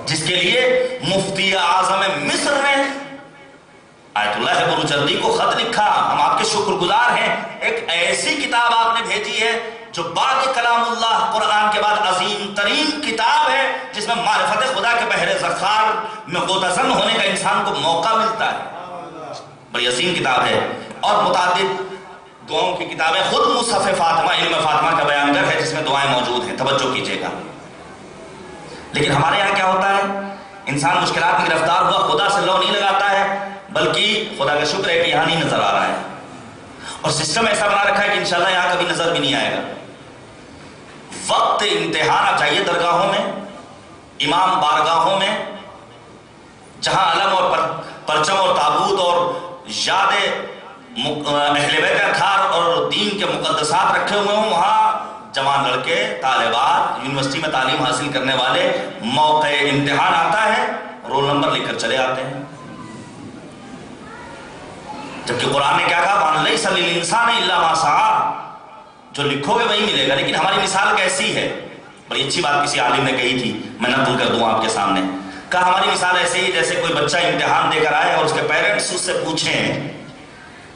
جس کے لیے مفتی اعظم مصر نے آیت اللہ بروجردی کو خط لکھا، ہم آپ کے شکر گزار ہیں. ایک ایسی کتاب آپ نے بھیجی ہے جو بعد کلام اللہ قرآن کے بعد عظیم ترین کتاب ہے، جس میں معرفت خدا کے بحر ذخار میں غوطہ ہونے کا انسان کو موقع ملتا ہے. بڑی عظیم کتاب ہے اور متعدد دعاؤں کی کتابیں. خود مصحف فاطمہ، علم فاطمہ کا بیان گر ہے جس میں دعائیں موجود ہیں. توجہ کیجئے گا. لیکن ہمارے یہاں کیا ہوتا ہے؟ انسان مشکلات میں گرفتار ہوا خدا سے لو نہیں لگاتا ہے، بلکہ خدا کا شکر ہے کہ یہاں نہیں نظر آ رہا ہے، اور سسٹم ایسا بنا رکھا ہے کہ انشاءاللہ یہاں کبھی نظر بھی نہیں آئے گا. وقت امتحان آ چاہیے درگاہوں میں، امام بارگاہوں میں، جہاں علم اور پرچم اور تابوت اور یاد اہل بیت اطہار اور دین کے مقدسات رکھے ہوئے ہوں، وہاں جوان لڑکے، طالبات، یونیورسٹی میں تعلیم حاصل کرنے والے، موقع امتحان آتا ہے رول نمبر لکھ کر چلے آتے ہیں. جبکہ قرآن نے کیا کہا؟ وَأَنْ لَيْسَ لِلْإِنسَانِ إِلَّا مَا سَعَىٰ، جو لکھو گے وہی ملے گا. لیکن ہماری مثال کیسی ہے؟ بڑی اچھی بات کسی عالم نے کہی تھی، میں نقل کر دوں آپ کے سامنے. کہا ہماری مثال ایسے ہی جیسے کوئی بچہ امتحان دے کر آئے اور اس کے پیرنٹس اس سے پوچھیں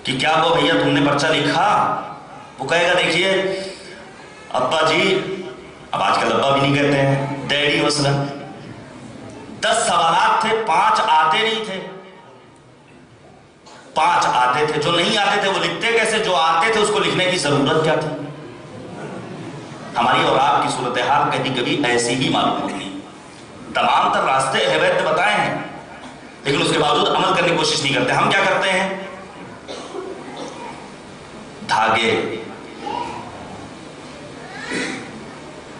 کہ کیا وہ بھیا تم نے پرچہ لکھا؟ وہ کہے گا دیکھیے ابا جی، اب آج کل ابا بھی نہیں کہتے ہیں، ڈیڈی مثلاً، 10 سوالات تھے، 5 آتے نہیں تھے. 5 آتے تھے، جو نہیں آتے تھے وہ لکھتے کیسے؟ جو آتے تھے اس کو لکھنے کی ضرورت کیا تھی؟ ہماری اور آپ کی صورتحال کبھی کبھی ایسی ہی معلوم ہوتی. تمام تر راستے اہل بیت نے بتائے ہیں لیکن اس کے باوجود عمل کرنے کی کوشش نہیں کرتے. ہم کیا کرتے ہیں؟ دھاگے،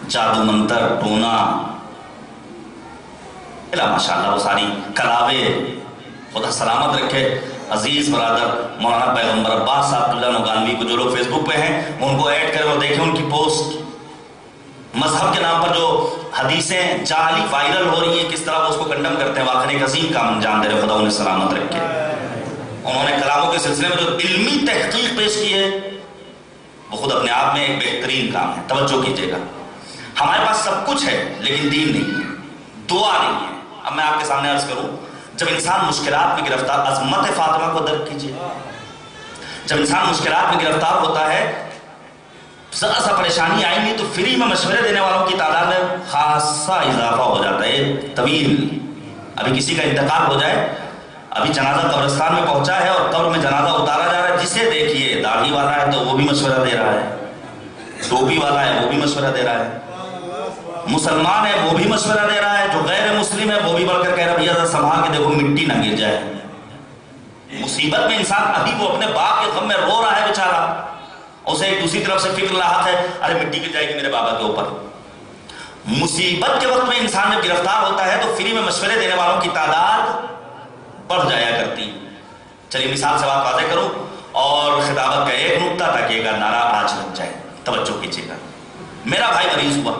جادو منتر، ٹونا، ماشاءاللہ وہ ساری کلاوے، خدا سلامت رکھے. عزیز برادر مولانا پیغمبر عباس صاحب اللہ نگانوی کو جو لوگ فیس بک پہ ہیں ان کو ایڈ کریں اور دیکھیں ان کی پوسٹ. مذہب کے نام پر جو حدیثیں جعلی وائرل ہو رہی ہیں، کس طرح وہ اس کو کنڈم کرتے ہیں. واقعی ایک عظیم کام انجام دے رہے، خدا انہیں سلامت رکھے. انہوں نے کلاموں کے سلسلے میں جو علمی تحقیق پیش کی ہے وہ خود اپنے آپ میں ایک بہترین کام ہے. توجہ کیجیے گا. ہمارے پاس سب کچھ ہے لیکن دین نہیں ہے, دعا نہیں ہے. اب میں آپ کے سامنے عرض کروں, جب انسان مشکلات میں گرفتار, عظمت فاطمہ کو درک کیجیے, جب انسان مشکلات میں گرفتار ہوتا ہے, ذرا سا پریشانی آئیں گی تو فری میں مشورے دینے والوں کی تعداد میں خاصا اضافہ ہو جاتا ہے. طویل, ابھی کسی کا انتقال ہو جائے, ابھی جنازہ قبرستان میں پہنچا ہے اور قبر میں جنازہ اتارا جا رہا ہے, جسے دیکھیے داڑھی والا ہے تو وہ بھی مشورہ دے رہا ہے, ٹوپی والا ہے وہ بھی مشورہ دے رہا ہے, مسلمان ہے وہ بھی مشورہ دے رہا ہے, جو غیر مسلم ہے وہ بھی بڑھ کر کہہ رہا ہے بھیا سنبھال کے دیکھو مٹی نہ گر جائے. مصیبت میں انسان ابھی وہ اپنے باپ کے غم میں رو رہا ہے بیچارہ, اسے ایک دوسری طرف سے فکر لاحق ہے, ارے مٹی گر جائے گی میرے بابا کے اوپر. مصیبت کے وقت میں انسان جب گرفتار ہوتا ہے تو فری میں مشورے دینے والوں کی تعداد بڑھ جایا کرتی. چلیے مثال سے بات واضح کروں اور خطابت کا ایک نقطہ تاکہ ایک نعرہ آج لگ جائے. توجہ کیجیے گا. میرا بھائی مریض ہوا,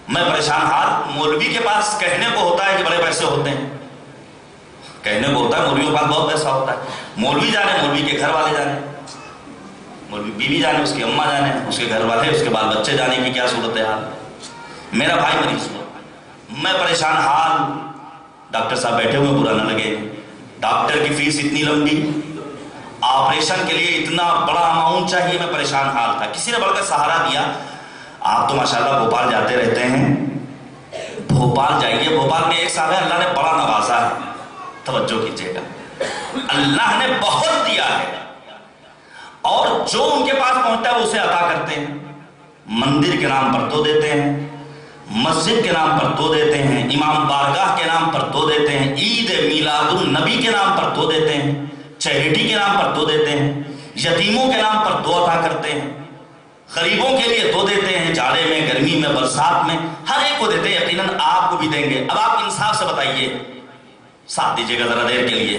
میں پریشان حال. مولوی کے پاس کہنے کو ہوتا ہے کہ بڑے پیسے ہوتے ہیں, کہنے کو ہوتا ہے مولوی کے پاس بہت پیسہ ہوتا ہے. مولوی جانے, مولوی کے گھر والے جانے, مولوی بیوی جانے, اس کی اماں جانے, اس کے گھر والے, اس کے بال بچے جانے کی کیا صورت حال. میرا بھائی مریض ہوا, میں پریشان حال. ڈاکٹر صاحب بیٹھے ہوئے, برا نہ لگے, ڈاکٹر کی فیس اتنی لمبی, آپریشن کے لیے اتنا بڑا اماؤنٹ چاہیے. میں پریشان حال تھا. کسی نے بڑھ کر سہارا دیا, آپ تو ماشاءاللہ بھوپال جاتے رہتے ہیں, بھوپال جائیے, بھوپال میں ایک صاحب ہے اللہ نے بڑا نوازا ہے. توجہ کیجیے گا, اللہ نے بہت دیا ہے اور جو ان کے پاس پہنچتا ہے وہ اسے عطا کرتے ہیں. مندر کے نام پر دو دیتے ہیں, مسجد کے نام پر دو دیتے ہیں, امام بارگاہ کے نام پر دو دیتے ہیں, عید میلاد النبی کے نام پر دو دیتے ہیں, چیریٹی کے نام پر دو دیتے ہیں, یتیموں کے نام پر دو عطا کرتے ہیں, غریبوں کے لیے دو دیتے ہیں, جاڑے میں, گرمی میں, برسات میں, ہر ایک کو دیتے ہیں. یقیناً آپ کو بھی دیں گے. اب آپ انصاف سے بتائیے, ساتھ دیجیے گا ذرا دیر کے لیے,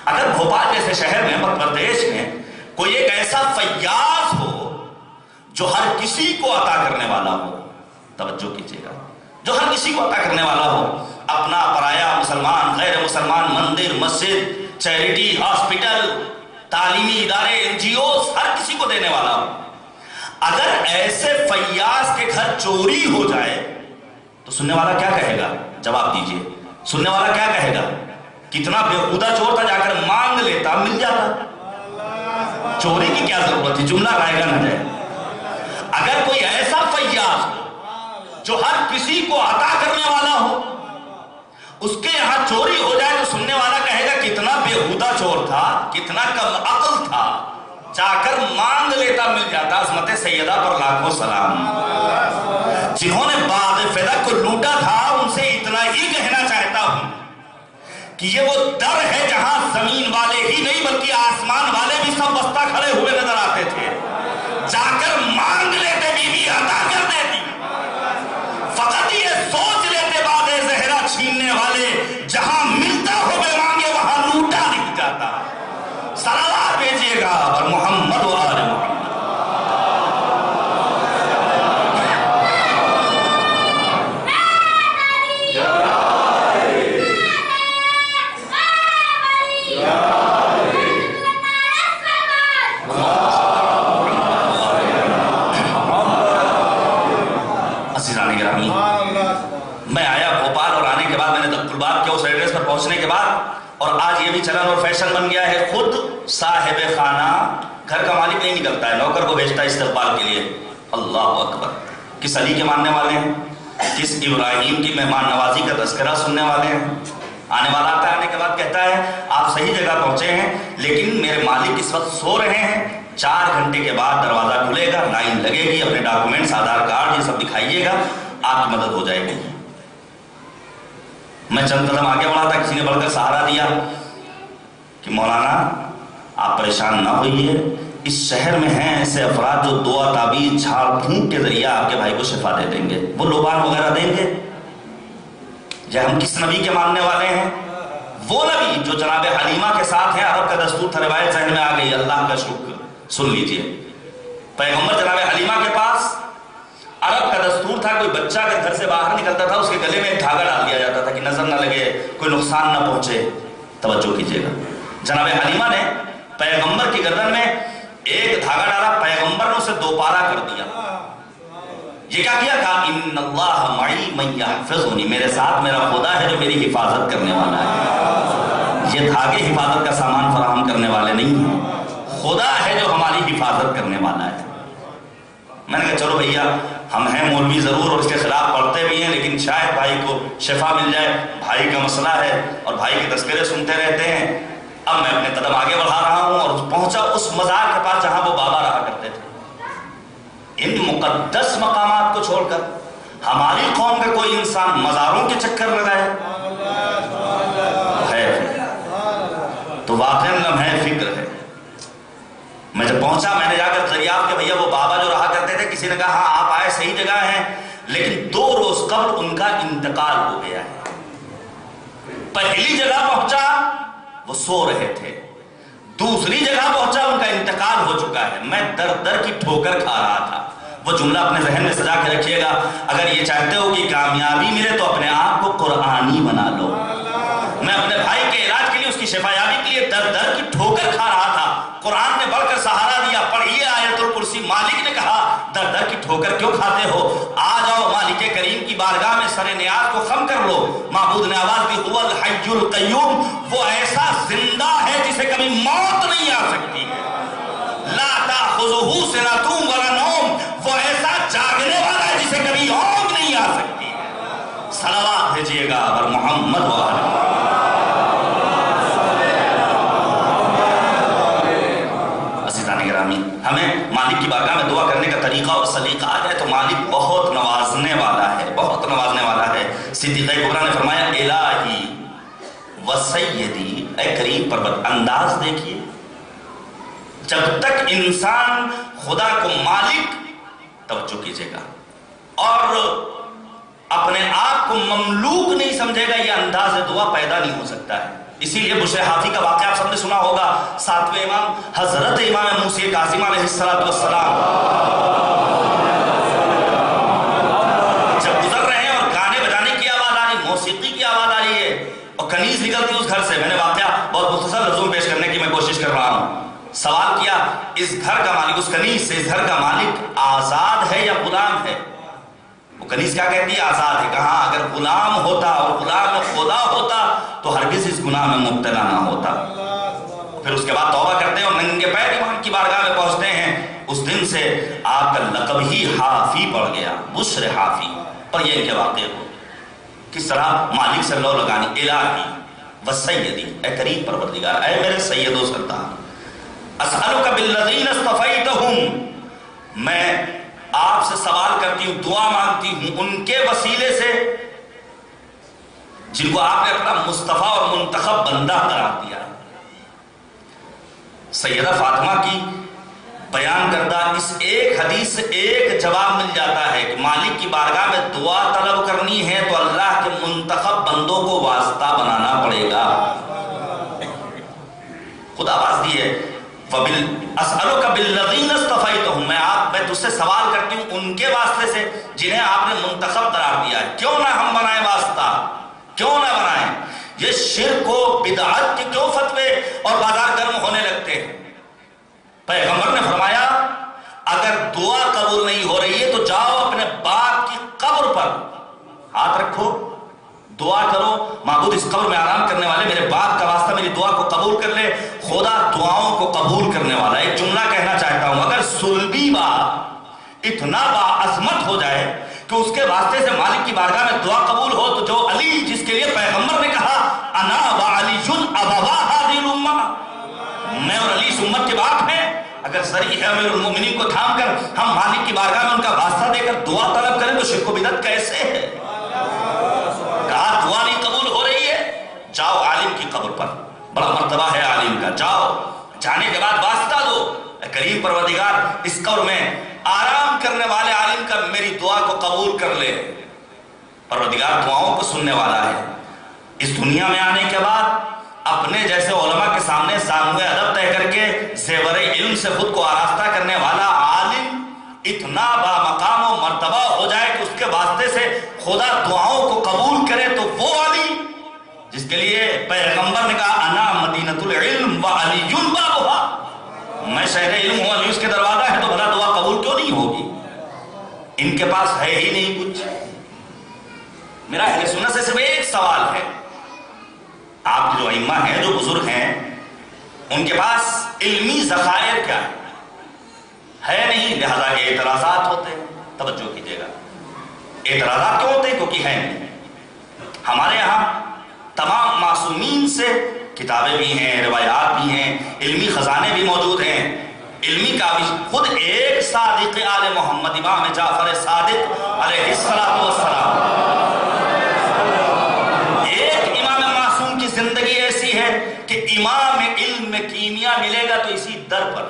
اگر بھوپال جیسے شہر میں, مدھیہ پردیش میں کوئی ایک ایسا فیاض ہو جو ہر کسی کو عطا کرنے والا ہو, توجہ کیجیے گا, جو ہر کسی کو عطا کرنے والا ہو, اپنا پرایا, مسلمان غیر مسلمان, مندر مسجد, چیریٹی, ہاسپٹل, تعلیمی ادارے, NGOs, ہر کسی کو دینے والا ہو. اگر ایسے فیاض کے گھر چوری ہو جائے تو سننے والا کیا کہے گا؟ جواب دیجئے, سننے والا کیا کہے گا؟ کتنا بےہودہ چور تھا, جا کر مانگ لیتا, مل جاتا. چوری کی کیا ضرورت تھی, جملہ رائے گا نہ جائے. اگر کوئی ایسا فیاض ہو جو ہر کسی کو عطا کرنے والا ہو, اس کے یہاں چوری ہو جائے تو سننے والا کہے گا کتنا بےہودہ چور تھا, کتنا کم عقل تھا, جا کر مانگ لیتا, مل جاتا. عظمت سیدہ پر لاکھوں سلام. جنہوں نے باغ فدق کو لوٹا تھا ان سے اتنا ہی کہنا چاہتا ہوں کہ یہ وہ در ہے جہاں زمین والے ہی نہیں بلکہ آسمان والے بھی سب بستہ کھڑے ہوئے نظر آتے تھے. جا کر مانگ لیتے, بیوی عطا کر دیتی. فقط یہ سوچ لیتے باغ زہرا چھیننے والے, جہاں ملتا ہو بے مانگے وہاں لوٹا نہیں جاتا. صلوات بھیجیے گا اور محمد و آل محمد. میں آیا بھوپال اور آنے کے بعد میں نے طلبات کیا اس ایڈریس پر پہنچنے کے بعد, اور آج یہ بھی چلن اور فیشن بن گیا ہے, خود صاحب خانہ گھر کا مالک نہیں نکلتا ہے, نوکر کو بھیجتا ہے استقبال کے لیے. اللہ اکبر. کس علی کے ماننے والے ہیں, کس ابراہیم کی مہمان نوازی کا تذکرہ سننے والے ہیں. آنے والا آتا ہے, آنے کے بعد کہتا ہے آپ صحیح جگہ پہنچے ہیں لیکن میرے مالک اس وقت سو رہے ہیں, 4 گھنٹے کے بعد دروازہ کھلے گا, لائن لگے گی, اپنے ڈاکومنٹس, آدھار کارڈ یہ سب دکھائیے گا, آپ کی مدد ہو جائے گی. میں چند قدم آگے بڑھا تھا, کسی نے بڑھ کر سہارا دیا کہ مولانا آپ پریشان نہ ہوئیے, اس شہر میں ہیں ایسے افراد جو دعا تعویذ جھاڑ پھونک کے ذریعے آپ کے بھائی کو شفا دے دیں گے. وہ لوبان وغیرہ دیں گے. یا ہم کس نبی کے ماننے والے ہیں؟ وہ نبی جو جناب حلیمہ کے ساتھ ہیں. عرب کا دستور تھا, روایت ذہن میں آ گئی, اللہ کا شکر, سن لیجئے. پیغمبر جناب حلیمہ کے پاس عرب کا دستور تھا, کوئی بچہ اگر گھر سے باہر نکلتا تھا اس کے گلے میں ایک دھاگا ڈال دیا جاتا تھا کہ نظر نہ لگے, کوئی نقصان نہ پہنچے. توجہ کیجیے گا. جناب حلیمہ نے پیغمبر کی گردن میں ایک دھاگا ڈالا، پیغمبر نے اسے دوپارہ کر دیا. یہ کیا کیا؟ کہا ان اللہ معی من یحفظنی، میرے ساتھ میرا خدا ہے جو میری حفاظت کرنے والا ہے. یہ دھاگے حفاظت کا سامان فراہم کرنے والے نہیں ہیں، خدا ہے جو ہماری حفاظت کرنے والا ہے. میں نے کہا چلو بھیا، ہم ہیں مولوی ضرور اور اس کے خلاف پڑھتے بھی ہیں، لیکن شاید بھائی کو شفا مل جائے، بھائی کا مسئلہ ہے اور بھائی کے تذکرے سنتے رہتے ہیں. اب میں اپنے قدم آگے بڑھا رہا ہوں اور پہنچا اس مزار کے پاس جہاں وہ بابا رہا کرتے تھے. ان مقدس مقامات کو چھوڑ کر ہماری قوم کا کوئی انسان مزاروں کے چکر لگائے ہے تو واقعاً لمحہ فکر ہے. میں جب پہنچا، میں نے جا کر دریافت کہ بھیا وہ بابا جو رہا کرتے تھے، کسی نے کہا ہاں آپ آئے صحیح جگہ ہیں، لیکن 2 روز قبل ان کا انتقال ہو گیا ہے. پہلی جگہ پہنچا وہ سو رہے تھے، دوسری جگہ پہنچا ان کا انتقال ہو چکا ہے. میں در در کی ٹھوکر کھا رہا تھا. وہ جملہ اپنے ذہن میں سجا کے رکھیے گا، اگر یہ چاہتے ہو کہ کامیابی ملے تو اپنے آپ کو قرآنی بنا لو. میں اپنے بھائی کے علاج کے لیے، اس کی شفایابی کے لیے در در کی ٹھوکر کھا رہا تھا. قرآن نے بڑھ کر سہارا دیا، پڑھیے آیت الکرسی. مالک نے کہا در در کی ٹھوکر کیوں کھاتے ہو؟ آ جاؤ مالک کریم کی بارگاہ میں سر نیاز کو خم کر لو. معبود نے آواز دی هو الحی القیوم، وہ ایسا زندہ ہے جسے کبھی موت نہیں آ سکتی ہے. لا تأخذہ سنۃ ولا نوم، وہ ایسا جاگنے والا ہے جسے کبھی اونگ نہیں آ سکتی ہے. صلوات بھیجیے گا اور محمد و آلہ. ہمیں مالک کی بارگاہ میں دعا کرنے کا طریقہ اور سلیقہ آ جائے تو مالک بہت نوازنے والا ہے، بہت نوازنے والا ہے. صدیقہ کبریٰ نے فرمایا الہی و سیدی، اے کریم پروردگار. انداز دیکھیے، جب تک انسان خدا کو مالک، توجہ کیجئے گا، اور اپنے آپ کو مملوک نہیں سمجھے گا، یہ انداز دعا پیدا نہیں ہو سکتا ہے. اسی لیے بشر حافی کا واقعہ آپ سب نے سنا ہوگا. 7ویں امام حضرت امام موسیٰ کاظم علیہ السلام جب گزر رہے ہیں اور گانے بجانے کی آواز آ رہی، موسیقی کی آواز آ رہی ہے اور کنیز نکلتی اس گھر سے. میں نے واقعہ بہت مختصر لفظوں میں پیش کرنے کی میں کوشش کر رہا ہوں. سوال کیا، اس گھر کا مالک، اس کنیز سے، اس گھر کا مالک آزاد ہے یا غلام ہے؟ وہ کنیز کیا کہتی ہے؟ آزاد ہے. کہا اگر غلام ہوتا اور غلام خدا ہوتا تو ہرگز اس گناہ میں مبتلا نہ ہوتا. پھر اس کے بعد توبہ کرتے ہیں اور ننگے پیر امام کی بارگاہ میں پہنچتے ہیں. اس دن سے آپ کا لقب ہی حافی پڑ گیا، بشر حافی. اور یہ ان کے واقعے ہو کس طرح مالک سے لو لگانی. الہی و سیدی، اے کریم پروردگار، اے میرے سید و سردار، اسألک بالذین اصطفیتہم، میں آپ سے سوال کرتی ہوں، دعا مانگتی ہوں ان کے وسیلے سے جن کو آپ نے اپنا مصطفیٰ اور منتخب بندہ قرار دیا ہے. سیدہ فاطمہ کی بیان کردہ اس ایک حدیث سے ایک جواب مل جاتا ہے کہ مالک کی بارگاہ میں دعا طلب کرنی ہے تو اللہ کے منتخب بندوں کو واسطہ بنانا پڑے گا. خدا آواز دی ہے اسألک بالذین اصطفیتہم، میں تجھ سے سوال کرتی ہوں ان کے واسطے سے جنہیں آپ نے منتخب قرار دیا ہے. کیوں نہ ہم بنائیں واسطہ، کیوں نہ بنائیں؟ یہ شرک و بدعت کے کیوں فتوے اور بازار گرم ہونے لگتے ہیں؟ پیغمبر نے فرمایا اگر دعا قبول نہیں ہو رہی ہے تو جاؤ اپنے باپ کی قبر پر ہاتھ رکھو، دعا کرو، معبود اس قبر میں آرام کرنے والے میرے باپ کا واسطہ میری دعا کو قبول کر لے. خدا دعاؤں کو قبول کرنے والا. ایک جملہ کہنا چاہتا ہوں، اگر صلبی بات اتنا باعظمت ہو جائے کہ اس کے واسطے سے مالک کی بارگاہ میں دعا قبول ہو تو جو علی جس کے لیے پیغمبر نے کہا انا وعلی ابوا هذه الامہ، میں اور علی اس امت کے باپ ہیں، اگر ذریعہ ہے امیر المومنین کو تھام کر ہم مالک کی بارگاہ میں ان کا واسطہ دے کر دعا طلب کریں تو شرک و بدعت کیسے ہے؟ کہا دعا نہیں قبول ہو رہی ہے، جاؤ عالم کی قبر پر، بڑا مرتبہ ہے عالم کا، جاؤ، جانے کے بعد واسطہ دو. اے کریم پروردگار اس قبر میں آرام کرنے والے عالم کا میری دعا کو قبول کر لے. پروردگار دعاؤں کو سننے والا ہے. اس دنیا میں آنے کے بعد اپنے جیسے علماء کے سامنے ساموئے ادب طے کر کے زیور علم سے خود کو آراستہ کرنے والا عالم اتنا با مقام و مرتبہ ہو جائے کہ اس کے واسطے سے خدا دعاؤں کو قبول کرے تو وہ علی جس کے لیے پیغمبر نے کہا انا مدینۃ العلم و علی بابها، میں شہر علم ہوں، علی اس کے دروازہ ہے، تو بھلا دعا قبول کیوں نہیں ہوگی؟ ان کے پاس ہے ہی نہیں کچھ۔ میرا اہل سنت سے صرف ایک سوال ہے، آپ کے جو ائمہ ہیں، جو بزرگ ہیں، ان کے پاس علمی ذخائر کیا ہے نہیں، لہذا یہ اعتراضات ہوتے ہیں۔ توجہ کیجیے گا، اعتراضات کیوں ہوتے ہیں؟ کیونکہ ہے نہیں۔ ہمارے یہاں تمام معصومین سے کتابیں بھی ہیں، روایات بھی ہیں، علمی خزانے بھی موجود ہیں، علمی کابش۔ خود ایک صادق آل محمد امام جعفر صادق علیہ السلام، ایک امام معصوم کی زندگی ایسی ہے کہ امام علم میں کیمیا ملے گا تو اسی در پر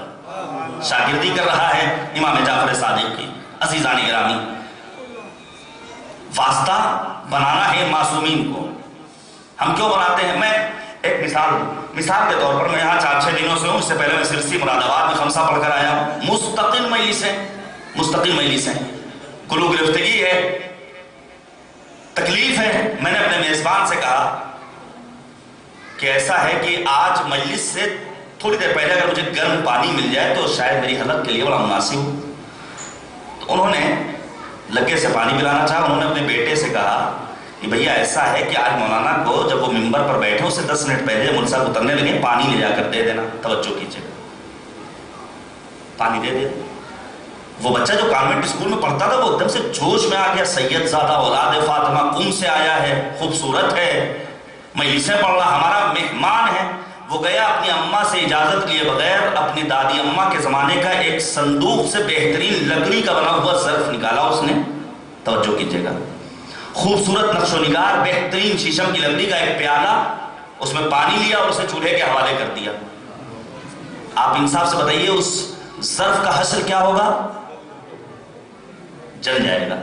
شاگردی کر رہا ہے امام جعفر صادق کی۔ عزیزان گرامی، واسطہ بنانا ہے معصومین کو، ہم کیوں بناتے ہیں؟ میں ایک مثال کے طور پر، میں یہاں 4-6 دنوں سے ہوں، اس سے پہلے میں سرسی مراد آباد میں خمسہ پڑھ کر آیا ہوں۔ مستقل مجلسیں، گلو گرفتگی ہے، تکلیف ہے۔ میں نے اپنے میزبان سے کہا کہ ایسا ہے کہ آج مجلس سے تھوڑی دیر پہلے اگر مجھے گرم پانی مل جائے تو شاید میری حلق کے لیے بڑا مناسب ہو۔ تو انہوں نے لگے سے پانی پلانا چاہا۔ انہوں نے اپنے بیٹے سے کہا کہ بھیا ایسا ہے کہ آج مولانا کو جب وہ ممبر پر بیٹھے اسے 10 منٹ پہلے مول صاحب اترنے لگے، پانی لے جا کر دے دینا۔ توجہ کیجیے، پانی دے دے۔ وہ بچہ جو کانوینٹ اسکول میں پڑھتا تھا وہ ایک دم سے جوش میں آ گیا، سید زادہ اولاد فاطمہ قم سے آیا ہے، خوبصورت ہے، مجلسیں پڑھ رہا، ہمارا مہمان ہے۔ وہ گیا اپنی اماں سے اجازت لیے بغیر، اپنی دادی اماں کے زمانے کا ایک صندوق سے بہترین لکڑی کا بنا ہوا ظرف نکالا اس نے۔ توجہ کیجیے گا، خوبصورت نقش و نگار، بہترین شیشم کی لکڑی کا ایک پیالہ، اس میں پانی لیا اور اسے چولہے کے حوالے کر دیا۔ آپ انصاف سے بتائیے اس ظرف کا حشر کیا ہوگا؟ جل جائے گا۔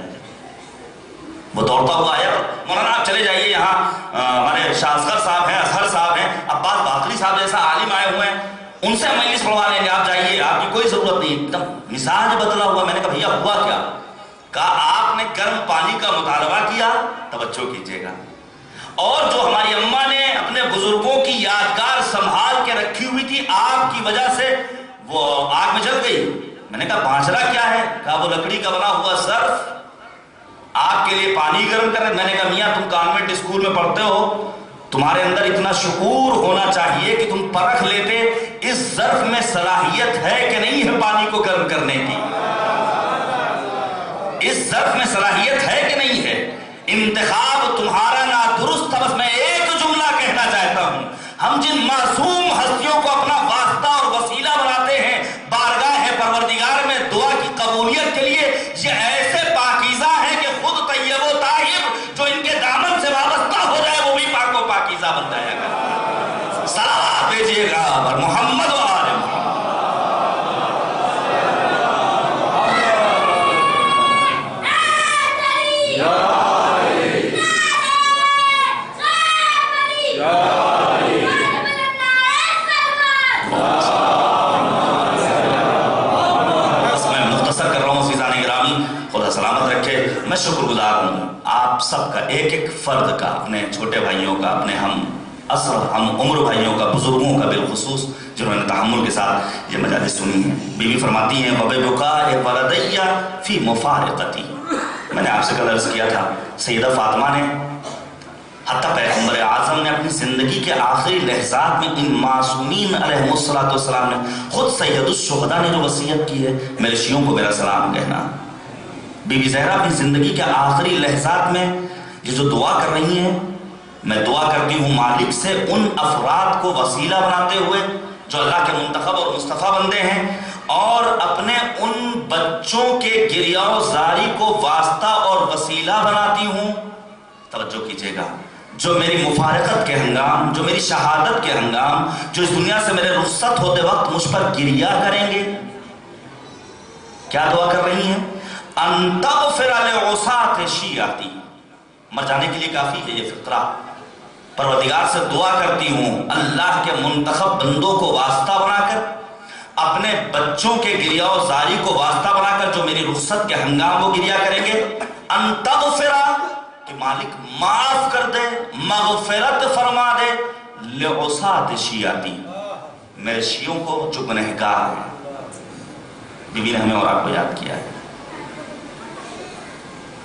وہ دوڑتا ہوا آیا، مولانا آپ چلے جائیے، یہاں ہمارے شاہ اصغر صاحب ہیں، اظہر صاحب ہیں، عباس باقری صاحب جیسا عالم آئے ہوئے ہیں، ان سے مجلس پڑھوا لیں گے، آپ جائیے، آپ کی کوئی ضرورت نہیں۔ ایک دم مزاج بدلا ہوا۔ میں نے کہا بھیا ہوا کیا؟ کہا آپ نے گرم پانی کا مطالبہ کیا۔ توجہ کیجیے گا، اور جو ہماری اماں نے اپنے بزرگوں کی یادگار سنبھال کے رکھی ہوئی تھی، آپ کی وجہ سے وہ آگ میں جل گئی۔ میں نے کہا بانجرا کیا ہے؟ کہا وہ لکڑی کا بنا ہوا ظرف آپ کے لیے پانی گرم کر رہے۔ میں نے کہا میاں تم کانوینٹ اسکول میں پڑھتے ہو، تمہارے اندر اتنا شعور ہونا چاہیے کہ تم پرکھ لیتے اس ظرف میں صلاحیت ہے کہ نہیں ہے پانی کو گرم کرنے کی، اس ظرف میں صلاحیت ہے کہ نہیں ہے۔ انتخاب تمہارا نادرست تھا۔ بس میں ایک جملہ کہنا چاہتا ہوں، ہم جن معصوم ہستیوں کو اپنا واسطہ اور وسیلہ بناتے ہیں بارگاہ پروردگار میں دعا کی قبولیت کے لیے، یہ ایسے پاکیزہ ہیں کہ خود طیب و طاہر جو ان کے دامن سے وابستہ ہو جائے وہ بھی پاک و پاکیزہ بن جائے گا۔ صلوات بھیجیے گا پر محمد و آل محمد۔ میں شکر گزار ہوں آپ سب کا، ایک ایک فرد کا، اپنے چھوٹے بھائیوں کا، اپنے ہم عمر بھائیوں کا، بزرگوں کا بالخصوص، جنہوں نے تحمل کے ساتھ یہ مجالس سنی ہیں۔ بیوی فرماتی ہیں وَبِبُكَاءِ وَلَدَيَّ فِي مُفَارِقَتِي۔ میں نے آپ سے کل عرض کیا تھا، سیدہ فاطمہ نے، حتیٰ پیغمبر اعظم نے اپنی زندگی کے آخری لحظات میں ان معصومین علیہ السلام نے، خود سید الشہداء نے جو وصیت کی ہے، میرے شیعوں کو میرا سلام کہنا۔ بی بی زہرا اپنی زندگی کے آخری لحظات میں یہ جو دعا کر رہی ہیں، میں دعا کرتی ہوں مالک سے ان افراد کو وسیلہ بناتے ہوئے جو اللہ کے منتخب اور مصطفیٰ بندے ہیں، اور اپنے ان بچوں کے گریہ و زاری کو واسطہ اور وسیلہ بناتی ہوں۔ توجہ کیجیے گا، جو میری مفارقت کے ہنگام، جو میری شہادت کے ہنگام، جو اس دنیا سے میرے رخصت ہوتے وقت مجھ پر گریہ کریں گے۔ کیا دعا کر رہی ہیں؟ ان تغفر لعصاة شیعتی۔ مر جانے کے لیے کافی ہے یہ فقرہ۔ پروردگار سے دعا کرتی ہوں اللہ کے منتخب بندوں کو واسطہ بنا کر، اپنے بچوں کے گریہ و زاری کو واسطہ بنا کر، جو میری رخصت کے ہنگام وہ گریہ کریں گے، ان تغفر، کہ مالک معاف کر دے، مغفرت فرما دے لعصات شیعتی، میرے شیعوں کو جو گنہگار ہیں۔ بی بی نے ہمیں اور آپ کو یاد کیا ہے،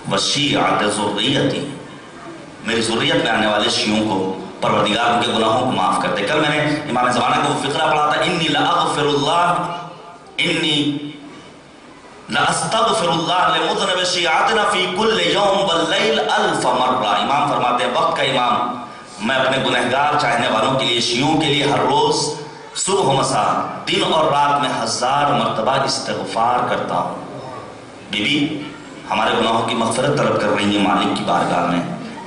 وشیعت ذریتی، میری ذریت میں آنے والے شیعوں کو پروردگار ان کے گناہوں کو معاف کر دے۔ کل میں نے امام زمانہ کو وہ فقرہ پڑھا تھا، انی لاغفر اللہ، انی لاستغفر اللہ لمذنب شیعتنا فی کل یوم واللیل 1000 مرہ۔ امام فرماتے ہیں، وقت کا امام، میں اپنے گنہگار چاہنے والوں کے لیے، شیعوں کے لیے ہر روز صبح و مساء، دن اور رات میں 1000 مرتبہ استغفار کرتا ہوں۔ بی بی ہمارے گناہوں کی مغفرت طلب کر رہی ہیں مالک کی بارگاہ میں،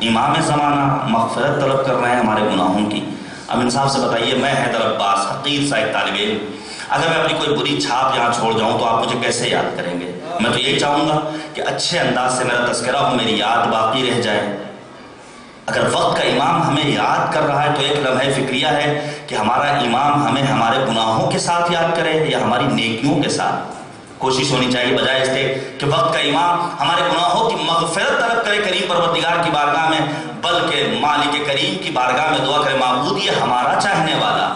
امام زمانہ مغفرت طلب کر رہے ہیں ہمارے گناہوں کی۔ اب انصاف سے بتائیے، میں حیدر عباس حقیر سا ایک طالب علم، اگر میں اپنی کوئی بری چھاپ یہاں چھوڑ جاؤں تو آپ مجھے کیسے یاد کریں گے؟ میں تو یہی چاہوں گا کہ اچھے انداز سے میرا تذکرہ ہو، میری یاد باقی رہ جائے۔ اگر وقت کا امام ہمیں یاد کر رہا ہے تو ایک لمحہ فکریہ ہے کہ ہمارا امام ہمیں ہمارے گناہوں کے ساتھ یاد کرے یا ہماری نیکیوں کے ساتھ۔ کوشش ہونی چاہیے بجائے اس کے کہ وقت کا امام ہمارے گناہوں کی مغفرت طلب کرے کریم پروردگار کی بارگاہ میں، بلکہ مالک کریم کی بارگاہ میں دعا کرے، معبود یہ ہمارا چاہنے والا،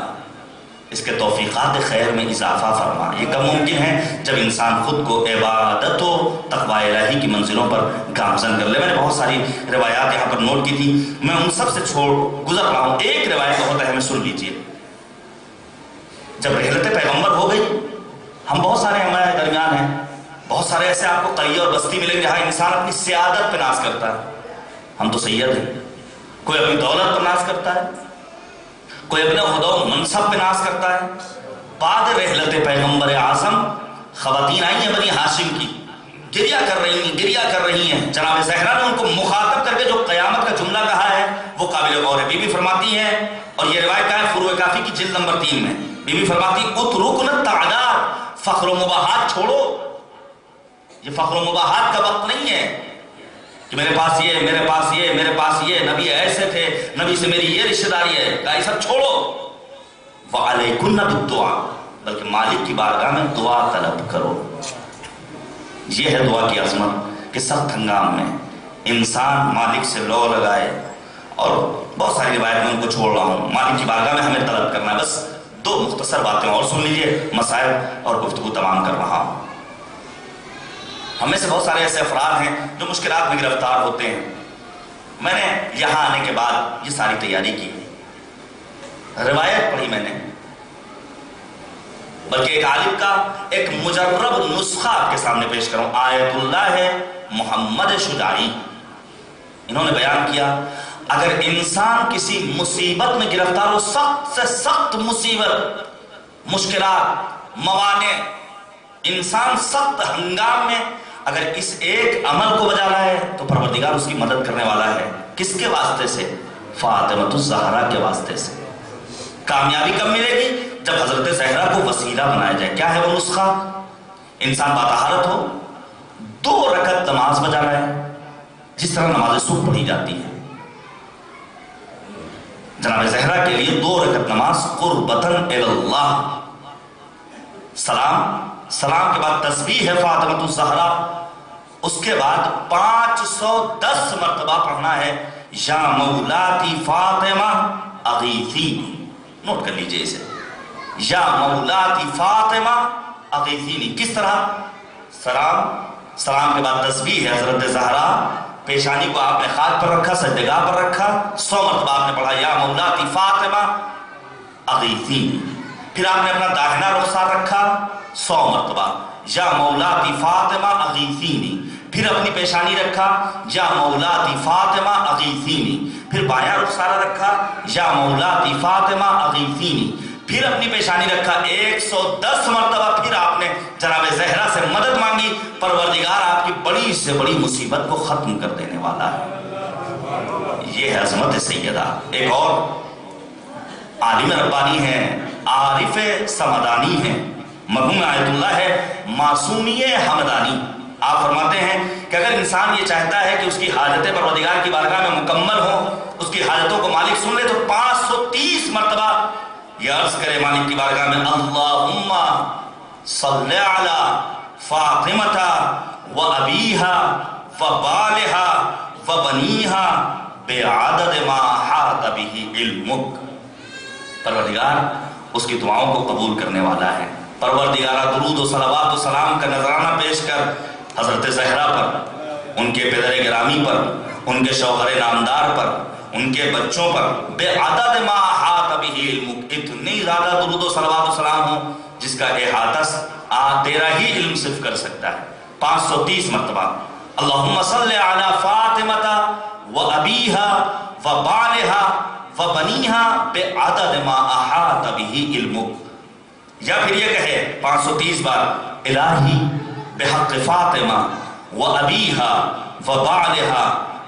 اس کے توفیقات خیر میں اضافہ فرما۔ یہ کب ممکن ہے؟ جب انسان خود کو عبادت و تقوی الہی کی منزلوں پر گامزن کر لے۔ میں نے بہت ساری روایات یہاں پر نوٹ کی تھی، میں ان سب سے گزر رہا ہوں۔ ایک روایت بہت اہم ہے، سن لیجیے۔ جب رحلت پیغمبر ہو گئی، ہم بہت سارے ہمارے درمیان ہیں، بہت سارے ایسے آپ کو قریہ اور بستی ملیں گے جہاں انسان اپنی سیادت پہ ناز کرتا ہے۔ ہم تو سید ہیں، کوئی اپنی دولت پر ناز کرتا ہے، کوئی اپنے عہدہ و منصب پہ ناز کرتا ہے۔ بعد رحلت پیغمبر اعظم خواتین آئی ہیں بنی ہاشم کی، گریہ کر رہی ہیں۔ جناب زہرا نے ان کو مخاطب کر کے جو قیامت کا جملہ کہا ہے وہ قابل غور ہے۔ بی بی فرماتی ہیں، اور یہ روایت کا ہے فروع کافی کی جلد نمبر 3 میں، بی بی فرماتی اترکن التعداد، فخر و مباحات چھوڑو، یہ فخر و مباحات کا وقت نہیں ہے کہ میرے پاس یہ، میرے پاس یہ، میرے پاس یہ، نبی ایسے تھے، نبی سے میری یہ رشتہ داری ہے، یہ سب چھوڑو۔ وعلیکن بالدعاء، بلکہ مالک کی بارگاہ میں دعا طلب کرو۔ یہ ہے دعا کی عظمت کہ سخت ہنگام میں انسان مالک سے لو لگائے، اور بہت ساری روایت میں ان کو چھوڑ رہا ہوں، مالک کی بارگاہ میں ہمیں طلب کرنا ہے۔ بس 2 مختصر باتیں اور سن لیجئے، مسائل اور گفتگو تمام کر رہا ہوں۔ ہم میں سے بہت سارے ایسے افراد ہیں جو مشکلات میں گرفتار ہوتے ہیں۔ میں نے یہاں آنے کے بعد یہ ساری تیاری کی، روایت پڑھی میں نے، بلکہ ایک عالم کا ایک مجرب نسخہ آپ کے سامنے پیش کروں۔ آیت اللہ ہے محمد شجاعی، انہوں نے بیان کیا اگر انسان کسی مصیبت میں گرفتار ہو، سخت سے سخت مصیبت، مشکلات، موانع، انسان سخت ہنگام میں اگر اس ایک عمل کو بجا رہا ہے تو پروردگار اس کی مدد کرنے والا ہے۔ کس کے واسطے سے؟ فاطمۃ الزہرا کے واسطے سے۔ کامیابی کب ملے گی؟ جب حضرت زہرا کو وسیلہ بنایا جائے۔ کیا ہے وہ نسخہ؟ انسان باطہارت ہو، 2 رکعت نماز بجا رہا ہے، جس طرح نماز صبح پڑھی جاتی ہے، جناب زہرا کے لیے 2 رکعت نماز قربتاً الی اللہ، سلام کے بعد تسبیح ہے فاطمۃ الزہرا، اس کے بعد 510 مرتبہ پڑھنا ہے یا مولاتی فاطمہ اغیثینی۔ نوٹ کر لیجئے اسے، یا مولاتی فاطمہ اغیثینی۔ کس طرح؟ سلام کے بعد تسبیح ہے حضرت زہرا، پیشانی کو آپ نے خاک پر رکھا، سجدگاہ پر رکھا، 100 مرتبہ آپ نے پڑھا یا مولاتی فاطمہ اغیثینی۔ پھر آپ نے اپنا داہنا رخسار رکھا 100 مرتبہ یا مولاتی فاطمہ اغیثینی۔ پھر اپنی پیشانی رکھا یا مولاتی فاطمہ اغیثینی۔ پھر بایاں رخسارہ رکھا یا مولاتی فاطمہ اغیثینی۔ پھر اپنی پیشانی رکھا 110 مرتبہ۔ پھر آپ نے جناب زہرا سے مدد مانگی، پروردگار آپ کی بڑی سے بڑی مصیبت کو ختم کر دینے والا ہے۔ یہ ہے عظمت سیدہ۔ ایک اور عالم ربانی ہیں، عارف سمدانی ہیں، مرحوم آیت اللہ ہے معصومی حمدانی۔ آپ فرماتے ہیں کہ اگر انسان یہ چاہتا ہے کہ اس کی حاجتیں پروردگار کی بارگاہ میں مکمل ہوں، اس کی حاجتوں کو مالک سن لے، تو 530 مرتبہ یہ عرض کرے مالک کی بارگاہ میں، اللہم صلی علی فاطمہ و ابیہا و بالہا وبنیہا بعدد ما احاط بہ علمک۔ پروردگار اس کی دعاؤں کو قبول کرنے والا ہے۔ پروردگارہ درود و صلوات و سلام کا نذرانہ پیش کر حضرت زہرا پر، ان کے پدر گرامی پر، ان کے شوہر نامدار پر، ان کے بچوں پر، بعدد ما احاط بہ علمک، اتنی زیادہ درود و صلوات و سلام ہو جس کا احاطہ تیرا ہی علم صرف کر سکتا ہے۔ 530 مرتبہ اللہم صلی علی فاطمہ و ابیہا و بالہا و بنیہا بعدد ما احاط بہ علمک۔ یا پھر یہ کہے 530 بار الہی بحق فاطمہ و ابیہا و بالہا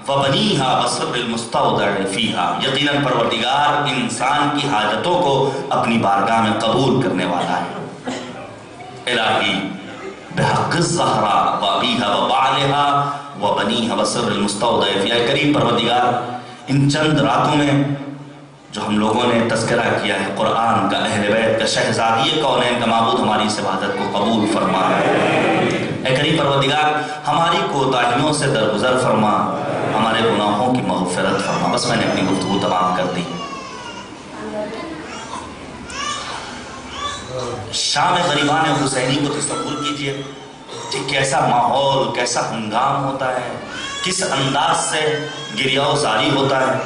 و بنیہا بصبر المستودع فیہا۔ یقیناً پروردگار انسان کی حاجتوں کو اپنی بارگاہ میں قبول کرنے والا ہے۔ الہی بحق الزہرا و ابیہا و بالہا و بنیہا بصبر المستودع فیہا۔ کریم پروردگار ان چند راتوں میں جو ہم لوگوں نے تذکرہ کیا ہے قرآن کا، اہل بیت کا، شہزادی کونین کا معبود، ہماری اس عبادت کو قبول فرما۔ اے کریم پروردگار ہماری کوتاہیوں سے درگزر فرما، ہمارے گناہوں کی مغفرت فرما۔ بس میں نے اپنی گفتگو تمام کر دی۔ شام غریبان حسینی کو تصور کیجئے کہ کیسا ماحول، کیسا ہنگام ہوتا ہے، کس انداز سے گریہ و زاری ہوتا ہے۔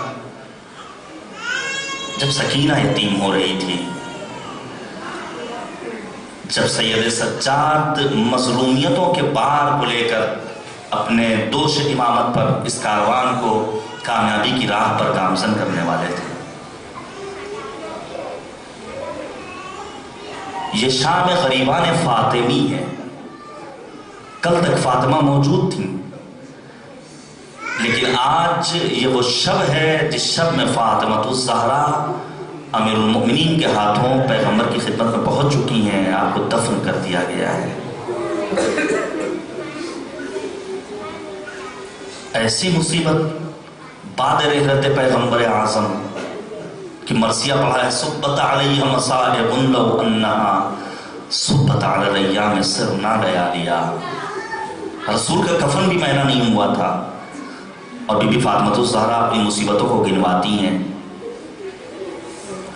جب سکینہ یتیم ہو رہی تھی، جب سید سجاد مظلومیتوں کے بار کو لے کر اپنے دوش امامت پر اس کاروان کو کامیابی کی راہ پر گامزن کرنے والے تھے، یہ شام غریبان فاطمی ہے۔ کل تک فاطمہ موجود تھیں، لیکن آج یہ وہ شب ہے جس شب میں فاطمہ الزہرا امیر المؤمنین کے ہاتھوں پیغمبر کی خدمت میں پہنچ چکی ہیں، آپ کو دفن کر دیا گیا ہے۔ ایسی مصیبت بعد رحلت پیغمبر اعظم کہ مرثیہ پڑھا ہے صبت علیہ مصائب لو انہا صبت علی الریام سرنا لیالیا۔ رسول کا کفن بھی مہینہ نہیں ہوا تھا اور بی بی فاطمہ الزہرا اپنی مصیبتوں کو گنواتی ہیں۔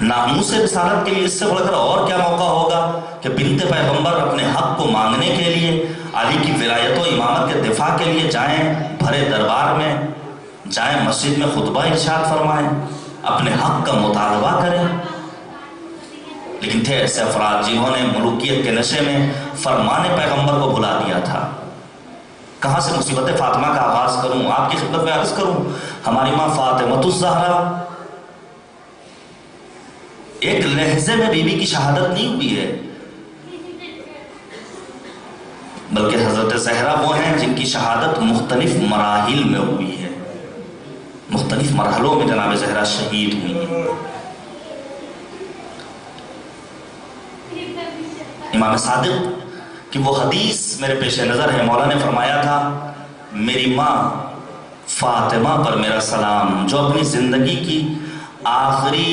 ناموس رسالت کے لیے اس سے بڑھ کر اور کیا موقع ہوگا کہ بنت پیغمبر اپنے حق کو مانگنے کے لیے، علی کی ولایت و امامت کے دفاع کے لیے جائیں، بھرے دربار میں جائیں، مسجد میں خطبہ ارشاد فرمائیں، اپنے حق کا مطالبہ کریں۔ لیکن تھے ایسے افراد جنہوں نے ملوکیت کے نشے میں فرمان پیغمبر کو بھلا دیا تھا۔ کہاں سے مصیبت فاطمہ کا آغاز کروں؟ آپ کی خدمت میں عرض کروں، ہماری ماں فاطمہ الزہرا ایک لحظے میں بی بی کی شہادت نہیں ہوئی ہے، بلکہ حضرت زہرا وہ ہیں جن کی شہادت مختلف مراحل میں ہوئی ہے، مختلف مرحلوں میں جناب زہرا شہید ہوئی ہیں۔ امام صادق کہ وہ حدیث میرے پیش نظر ہے، مولا نے فرمایا تھا میری ماں فاطمہ پر میرا سلام، جو اپنی زندگی کی آخری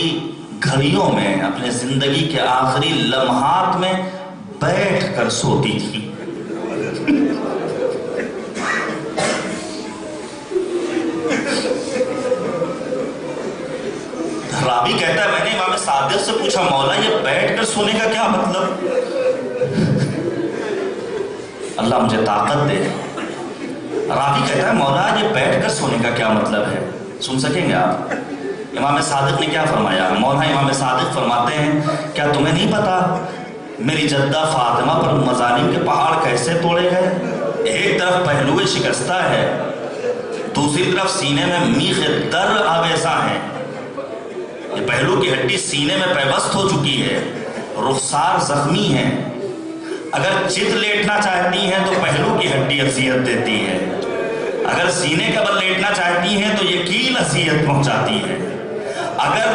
گھڑیوں میں، اپنے زندگی کے آخری لمحات میں بیٹھ کر سوتی تھی۔ راوی کہتا ہے میں نے امام صادق سے پوچھا مولا یہ بیٹھ کر سونے کا کیا مطلب؟ اللہ مجھے طاقت دے۔ راوی کہتا ہے مولا یہ بیٹھ کر سونے کا کیا مطلب ہے؟ سن سکیں گے آپ؟ امام صادق نے کیا فرمایا؟ مولا امام صادق فرماتے ہیں کیا تمہیں نہیں پتا میری جدہ فاطمہ پر مظالم کے پہاڑ کیسے توڑے گئے؟ ایک طرف پہلوئے شکستہ ہے، دوسری طرف سینے میں میخ در آویزہ ہیں، یہ پہلو کی ہڈی سینے میں پیوست ہو چکی ہے، رخسار زخمی ہے، اگر چت لیٹنا چاہتی ہیں تو پہلو کی ہڈی اذیت دیتی ہے، اگر سینے کے بل لیٹنا چاہتی ہیں تو یقین اذیت پہنچاتی ہے، اگر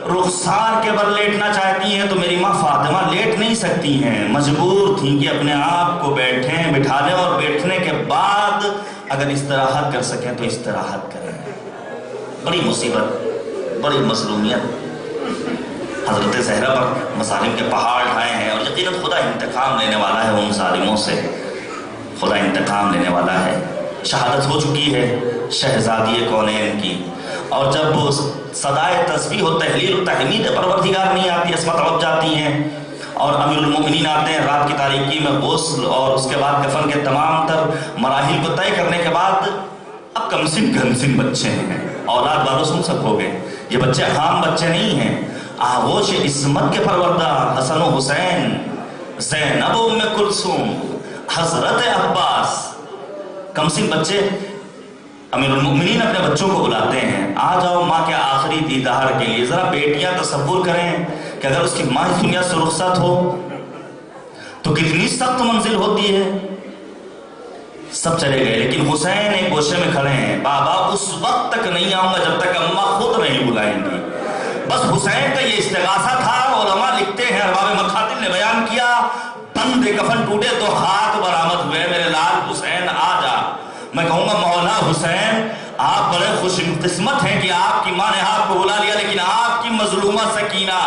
رخسار کے بل لیٹنا چاہتی ہیں تو میری ماں فاطمہ لیٹ نہیں سکتی ہیں، مجبور تھیں کہ اپنے آپ کو بیٹھیں، بٹھا لیں اور بیٹھنے کے بعد اگر استراحت کر سکیں تو استراحت کریں۔ بڑی مصیبت، بڑی مظلومیت، حضرت زہرا پر مظالم کے پہاڑ ڈھائے ہیں اور یقیناً خدا انتقام لینے والا ہے ان ظالموں سے، خدا انتقام لینے والا ہے۔ شہادت ہو چکی ہے، شہزادی کونین کی، اور جب صدائے تسبیح و تحلیل و تحمید پروردگار نہیں آتی، عصمت رب جاتی ہیں، اور امیر المؤمنین آتے ہیں رات کی تاریکی میں غسل اور اس کے بعد کفن کے تمام تر مراحل کو طے کرنے کے بعد اب کمسن گھنسن بچے ہیں، اولاد والوں سن سکو گے، یہ بچے عام بچے نہیں ہیں، آغوش عصمت کے پروردہ حسن و حسین، زینب و ام کلثوم، حضرت عباس، کمسن بچے امیر المؤمنین اپنے بچوں کو بلاتے ہیں، آ جاؤ ماں کے آخری دیدار کے لیے۔ ذرا بیٹیاں تصور کریں کہ اگر اس کی ماں اس دنیا سے رخصت ہو تو کتنی سخت منزل ہوتی ہے۔ سب چلے گئے لیکن حسین ایک گوشے میں کھڑے ہیں، بابا اس وقت تک نہیں آؤں گا جب تک اماں خود نہیں بلائیں گی۔ بس حسین کا یہ استغاثہ تھا۔ علماء لکھتے ہیں، ارباب مخاطب نے بیان کیا، بند کفن ٹوٹے تو ہاتھ برآمد ہوئے، میرے لال حسین آ جا۔ میں کہوں گا مولا حسین آپ بڑے خوش قسمت ہیں کہ آپ کی ماں نے آپ کو بلا لیا، لیکن آپ کی مظلومہ سکینہ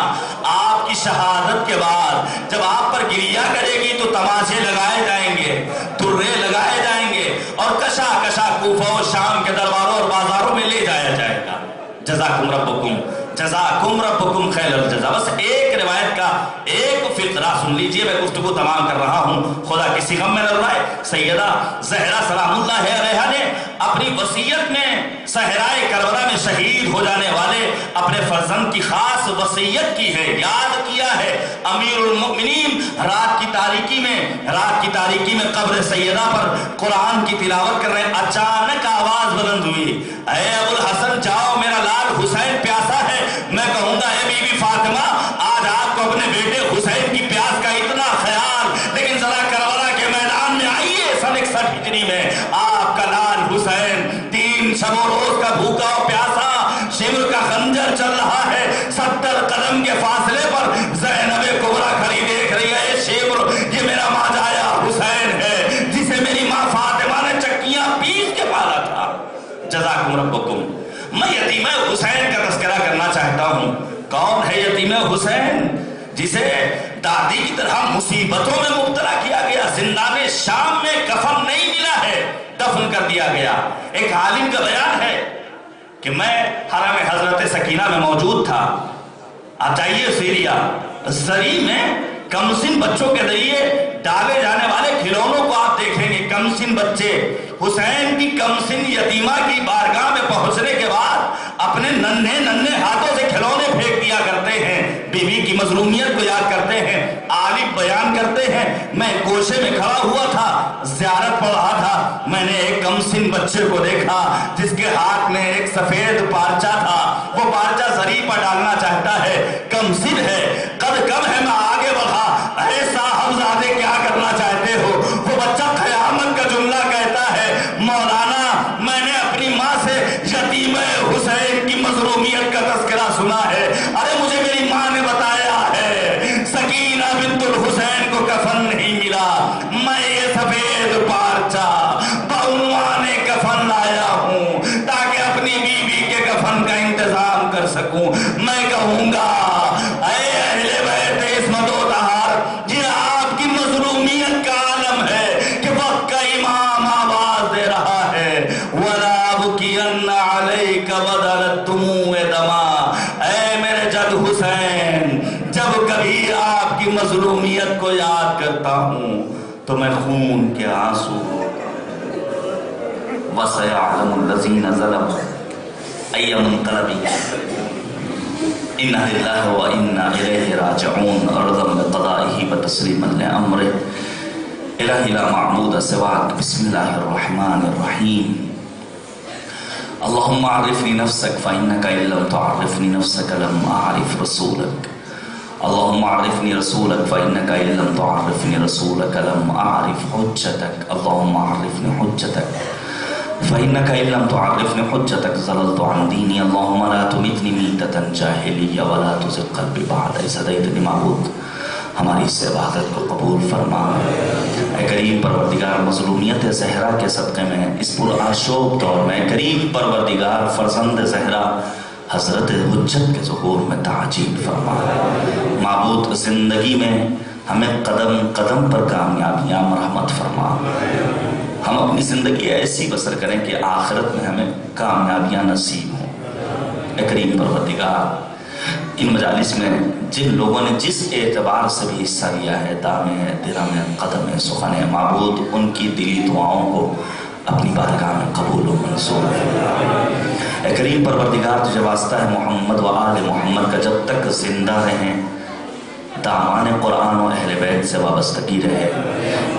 آپ کی شہادت کے بعد جب آپ پر گریہ کرے گی تو تماشے لگائے جائیں گے، درے لگائے جائیں گے، اور کشا کشا کوفہ و شام کے درباروں اور بازاروں میں لے جایا جائے گا۔ جزاکم ربکم جزاکم ربکم خیر الجزا۔ بس ایک روایت کا ایک فقرہ سن لیجئے، میں گفتگو تمام کر رہا ہوں، خدا کسی غم میں نہ رلائے۔ سیدہ زہرا سلام اللہ علیہا نے اپنی وصیت میں صحرائے کربلا میں شہید ہو جانے والے اپنے فرزند کی خاص وصیت کی ہے، یاد کیا ہے۔ امیر المؤمنین رات کی تاریکی میں قبر سیدہ پر قرآن کی تلاوت کر رہے ہیں، اچانک آواز بلند ہوئی، اے ابو الحسن جاؤ، میرا لال حسین پیاسا ہے۔ میں کہوں گا اے بی بی فاطمہ، آج آپ کو اپنے بیٹے حسین کی پیاس کا اتنا خیال، لیکن ذرا کربلا کے میدان میں آئیے۔ سن 61 ہجری میں آپ کا لال حسین 3 شب و روز کا بھوکا و پیاسا، شمر کا خنجر چل رہا ہے، 70 قدم کے فاصلے پر زینب کبریٰ کھڑی دیکھ رہی ہے۔ اے شمر، یہ میرا ماجایا حسین ہے جسے میری ماں فاطمہ نے چکیاں پیس کے پالا تھا۔ جزاکم ربکم۔ میں یتیم حسین کا تذکرہ کرنا چاہتا ہوں۔ کون ہے یتیم حسین؟ جسے دادی کی طرح مصیبتوں میں مبتلا کیا گیا، زندان شام میں کفن نہیں ملا ہے، دفن کر دیا گیا۔ ایک عالم کا بیان ہے کہ میں حرم حضرت سکینہ میں موجود تھا، آپ جائیے سیریا، زری میں کمسن بچوں کے ذریعے ڈالے جانے والے کھلونوں کو آپ دیکھیں گے۔ کمسن بچے حسین کی کمسن یتیمہ کی بارگاہ میں پہنچنے کے بعد اپنے ننھے ہاتھوں سے کھلونے پھینک دیا کرتے ہیں، بیوی کی مظلومیت کو یاد کرتے ہیں۔ عالم بیان کرتے ہیں، میں گوشے میں کھڑا ہوا تھا، زیارت پڑھ رہا تھا، میں نے ایک کمسن بچے کو دیکھا جس کے ہاتھ میں ایک سفید پارچہ تھا، وہ پارچہ زری پر ڈالنا چاہتا ہے، کمسن ہے، قد کم ہے، میں آگے بڑھا، اے صاحبزادے کیا کرنا چاہتے ہو؟ وہ بچہ قیامت کا جملہ کہتا ہے، مولانا میں نے اپنی ماں سے یتیم حسین کی مظلومیت کا تذکرہ سنا ہے، ارے مجھے میری ماں نے بتایا ہے سکینہ بنت الحسین کو کفن نہیں ملا، میں یہ سفید پارچہ بعنوان کفن لایا ہوں تاکہ اپنی بیوی کے کفن کا انتظام کر سکوں۔ میں کہوں گا اے اہل بیت عصمت و طہار، یہ آپ کی مظلومیت کا عالم ہے کہ وقت کا امام آواز دے رہا ہے، وَلَا بُكِيَنَّ عَلَيْكَ بَدَلَ الدُّمُوعِ دَمًا۔ اے میرے جد حسین، جب کبھی آپ کی مظلومیت کو یاد کرتا ہوں تو میں خون کے آنسو، وَسَيَعْلَمُ الَّذِينَ ظَلَمُوا أَيَّ مُنقَلَبٍ إِنَّا لِلَّهِ وَإِنَّا إِلَيْهِ رَاجِعُونَ أَرْضًا بِقَضَائِهِ وَتَسْلِيمًا لِأَمْرِهِ إِلَٰهِ لَا مَعْبُودَ سِوَاكَ بِسْمِ اللَّهِ الرَّحْمَنِ الرَّحِيمِ اللهم عرفني نفسك فإنك إن لم تعرفني نفسك لم أعرف رسولك اللهم عرفني رسولك فإنك إن لم تعرفني رسولك لم أعرف حجتك اللهم عرفني حجتك فإنك إن لم تعرفني حجتك ضللت عن ديني اللهم لا تمتني ميتة جاهلية ولا تزغ قلبي بعد إذ هديتني معبود ہماری اس عبادت کو قبول فرما۔ اے کریم پروردگار، مظلومیت زہرا کے صدقے میں اس پرآشوب دور میں کریم پروردگار فرزند زہرا حضرت حجت کے ظہور میں تعجیل فرما۔ معبود زندگی میں ہمیں قدم قدم پر کامیابیاں مرحمت فرما۔ ہم اپنی زندگی ایسی بسر کریں کہ آخرت میں ہمیں کامیابیاں نصیب ہوں۔ اے کریم پروردگار، ان مجالس میں جن لوگوں نے جس اعتبار سے بھی حصہ لیا ہے، دام ہے، درم ہے، قدم ہے، سخن ہے، معبود ان کی دلی دعاؤں کو اپنی بارگاہ میں قبول و منظور ہے۔ اے کریم پروردگار، تجھے واسطہ ہے محمد و آل محمد کا، جب تک زندہ رہیں دامان قرآن و اہل بیت سے وابستگی رہے،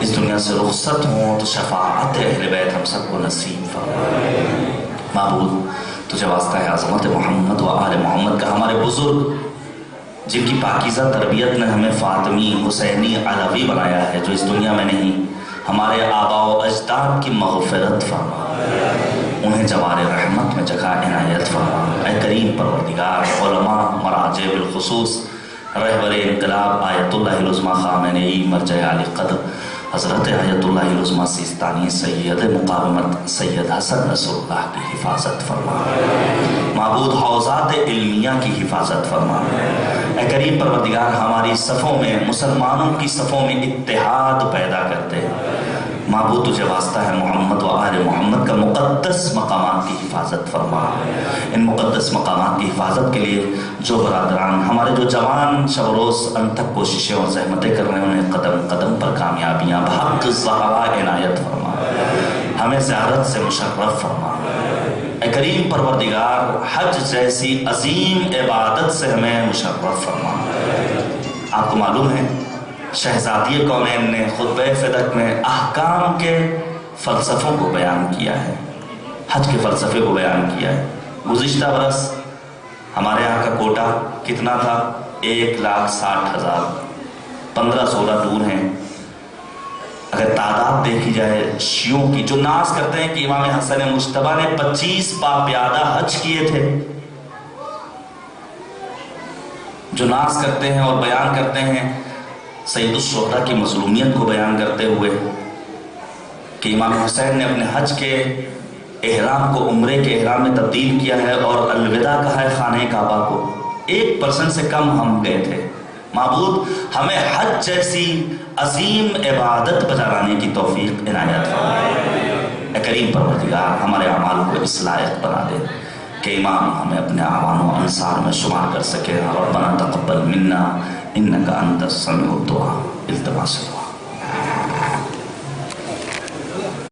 اس دنیا سے رخصت ہوں تو شفاعت اہل بیت ہم سب کو نصیب فرما۔ معبود، تجھے واسطہ ہے عظمت محمد و آل محمد کا، ہمارے بزرگ جن کی پاکیزہ تربیت نے ہمیں فاطمی، حسینی، علوی بنایا ہے، جو اس دنیا میں نہیں، ہمارے آباء و اجداد کی مغفرت فرما، انہیں جوار رحمت میں جگہ عنایت فرما۔ اے کریم پروردگار، علماء، مراجع، بالخصوص رہبر انقلاب آیت اللہ العظمیٰ خامنئی مرجع علی قدر حضرت آیت اللہ العظمیٰ سیستانی سید مقاومت سید حسن نصر اللہ کی حفاظت فرما۔ معبود، حوزات علمیہ کی حفاظت فرما۔ اے کریم پروردگار، ہماری صفوں میں، مسلمانوں کی صفوں میں اتحاد پیدا کرتے۔ معبود، تجھے واسطہ ہے محمد و آل محمد کا، مقدس مقامات کی حفاظت فرما۔ ان مقدس مقامات کی حفاظت کے لیے جو برادران، ہمارے جو جوان شب و روز انتھک کوششیں اور زحمتیں کر رہے ہیں، انہیں قدم قدم پر کامیابیاں بحق الزہراء عنایت فرما، ہمیں زیارت سے مشرف فرما۔ اے کریم پروردگار، حج جیسی عظیم عبادت سے ہمیں مشرف فرما۔ آپ کو معلوم ہے شہزادی کونین نے خطبہ فدق میں احکام کے فلسفوں کو بیان کیا ہے، حج کے فلسفے کو بیان کیا ہے۔ گزشتہ برس ہمارے یہاں کا کوٹا کتنا تھا؟ 1,60,000، 15-16 ٹور ہیں۔ اگر تعداد دیکھی جائے شیعوں کی جو ناز کرتے ہیں کہ امام حسن مجتبیٰ نے 25 باپیادہ حج کیے تھے، جو ناز کرتے ہیں اور بیان کرتے ہیں سید الشہداء کی مظلومیت کو بیان کرتے ہوئے کہ امام حسین نے اپنے حج کے احرام کو عمرے کے احرام میں تبدیل کیا ہے اور الوداع کہا ہے خانہ کعبہ کو، 1% سے کم ہم گئے تھے۔ معبود، ہمیں حج جیسی عظیم عبادت بجا لانے کی توفیق عنایت فرما۔ اے کریم پروردگار، ہمارے اعمال کو اس لائق بنا دے کہ امام ہمیں اپنے اعوان و انصار میں شمار کر سکے۔ ربنا تقبل منا انک انت السمیع الدعاء، التماس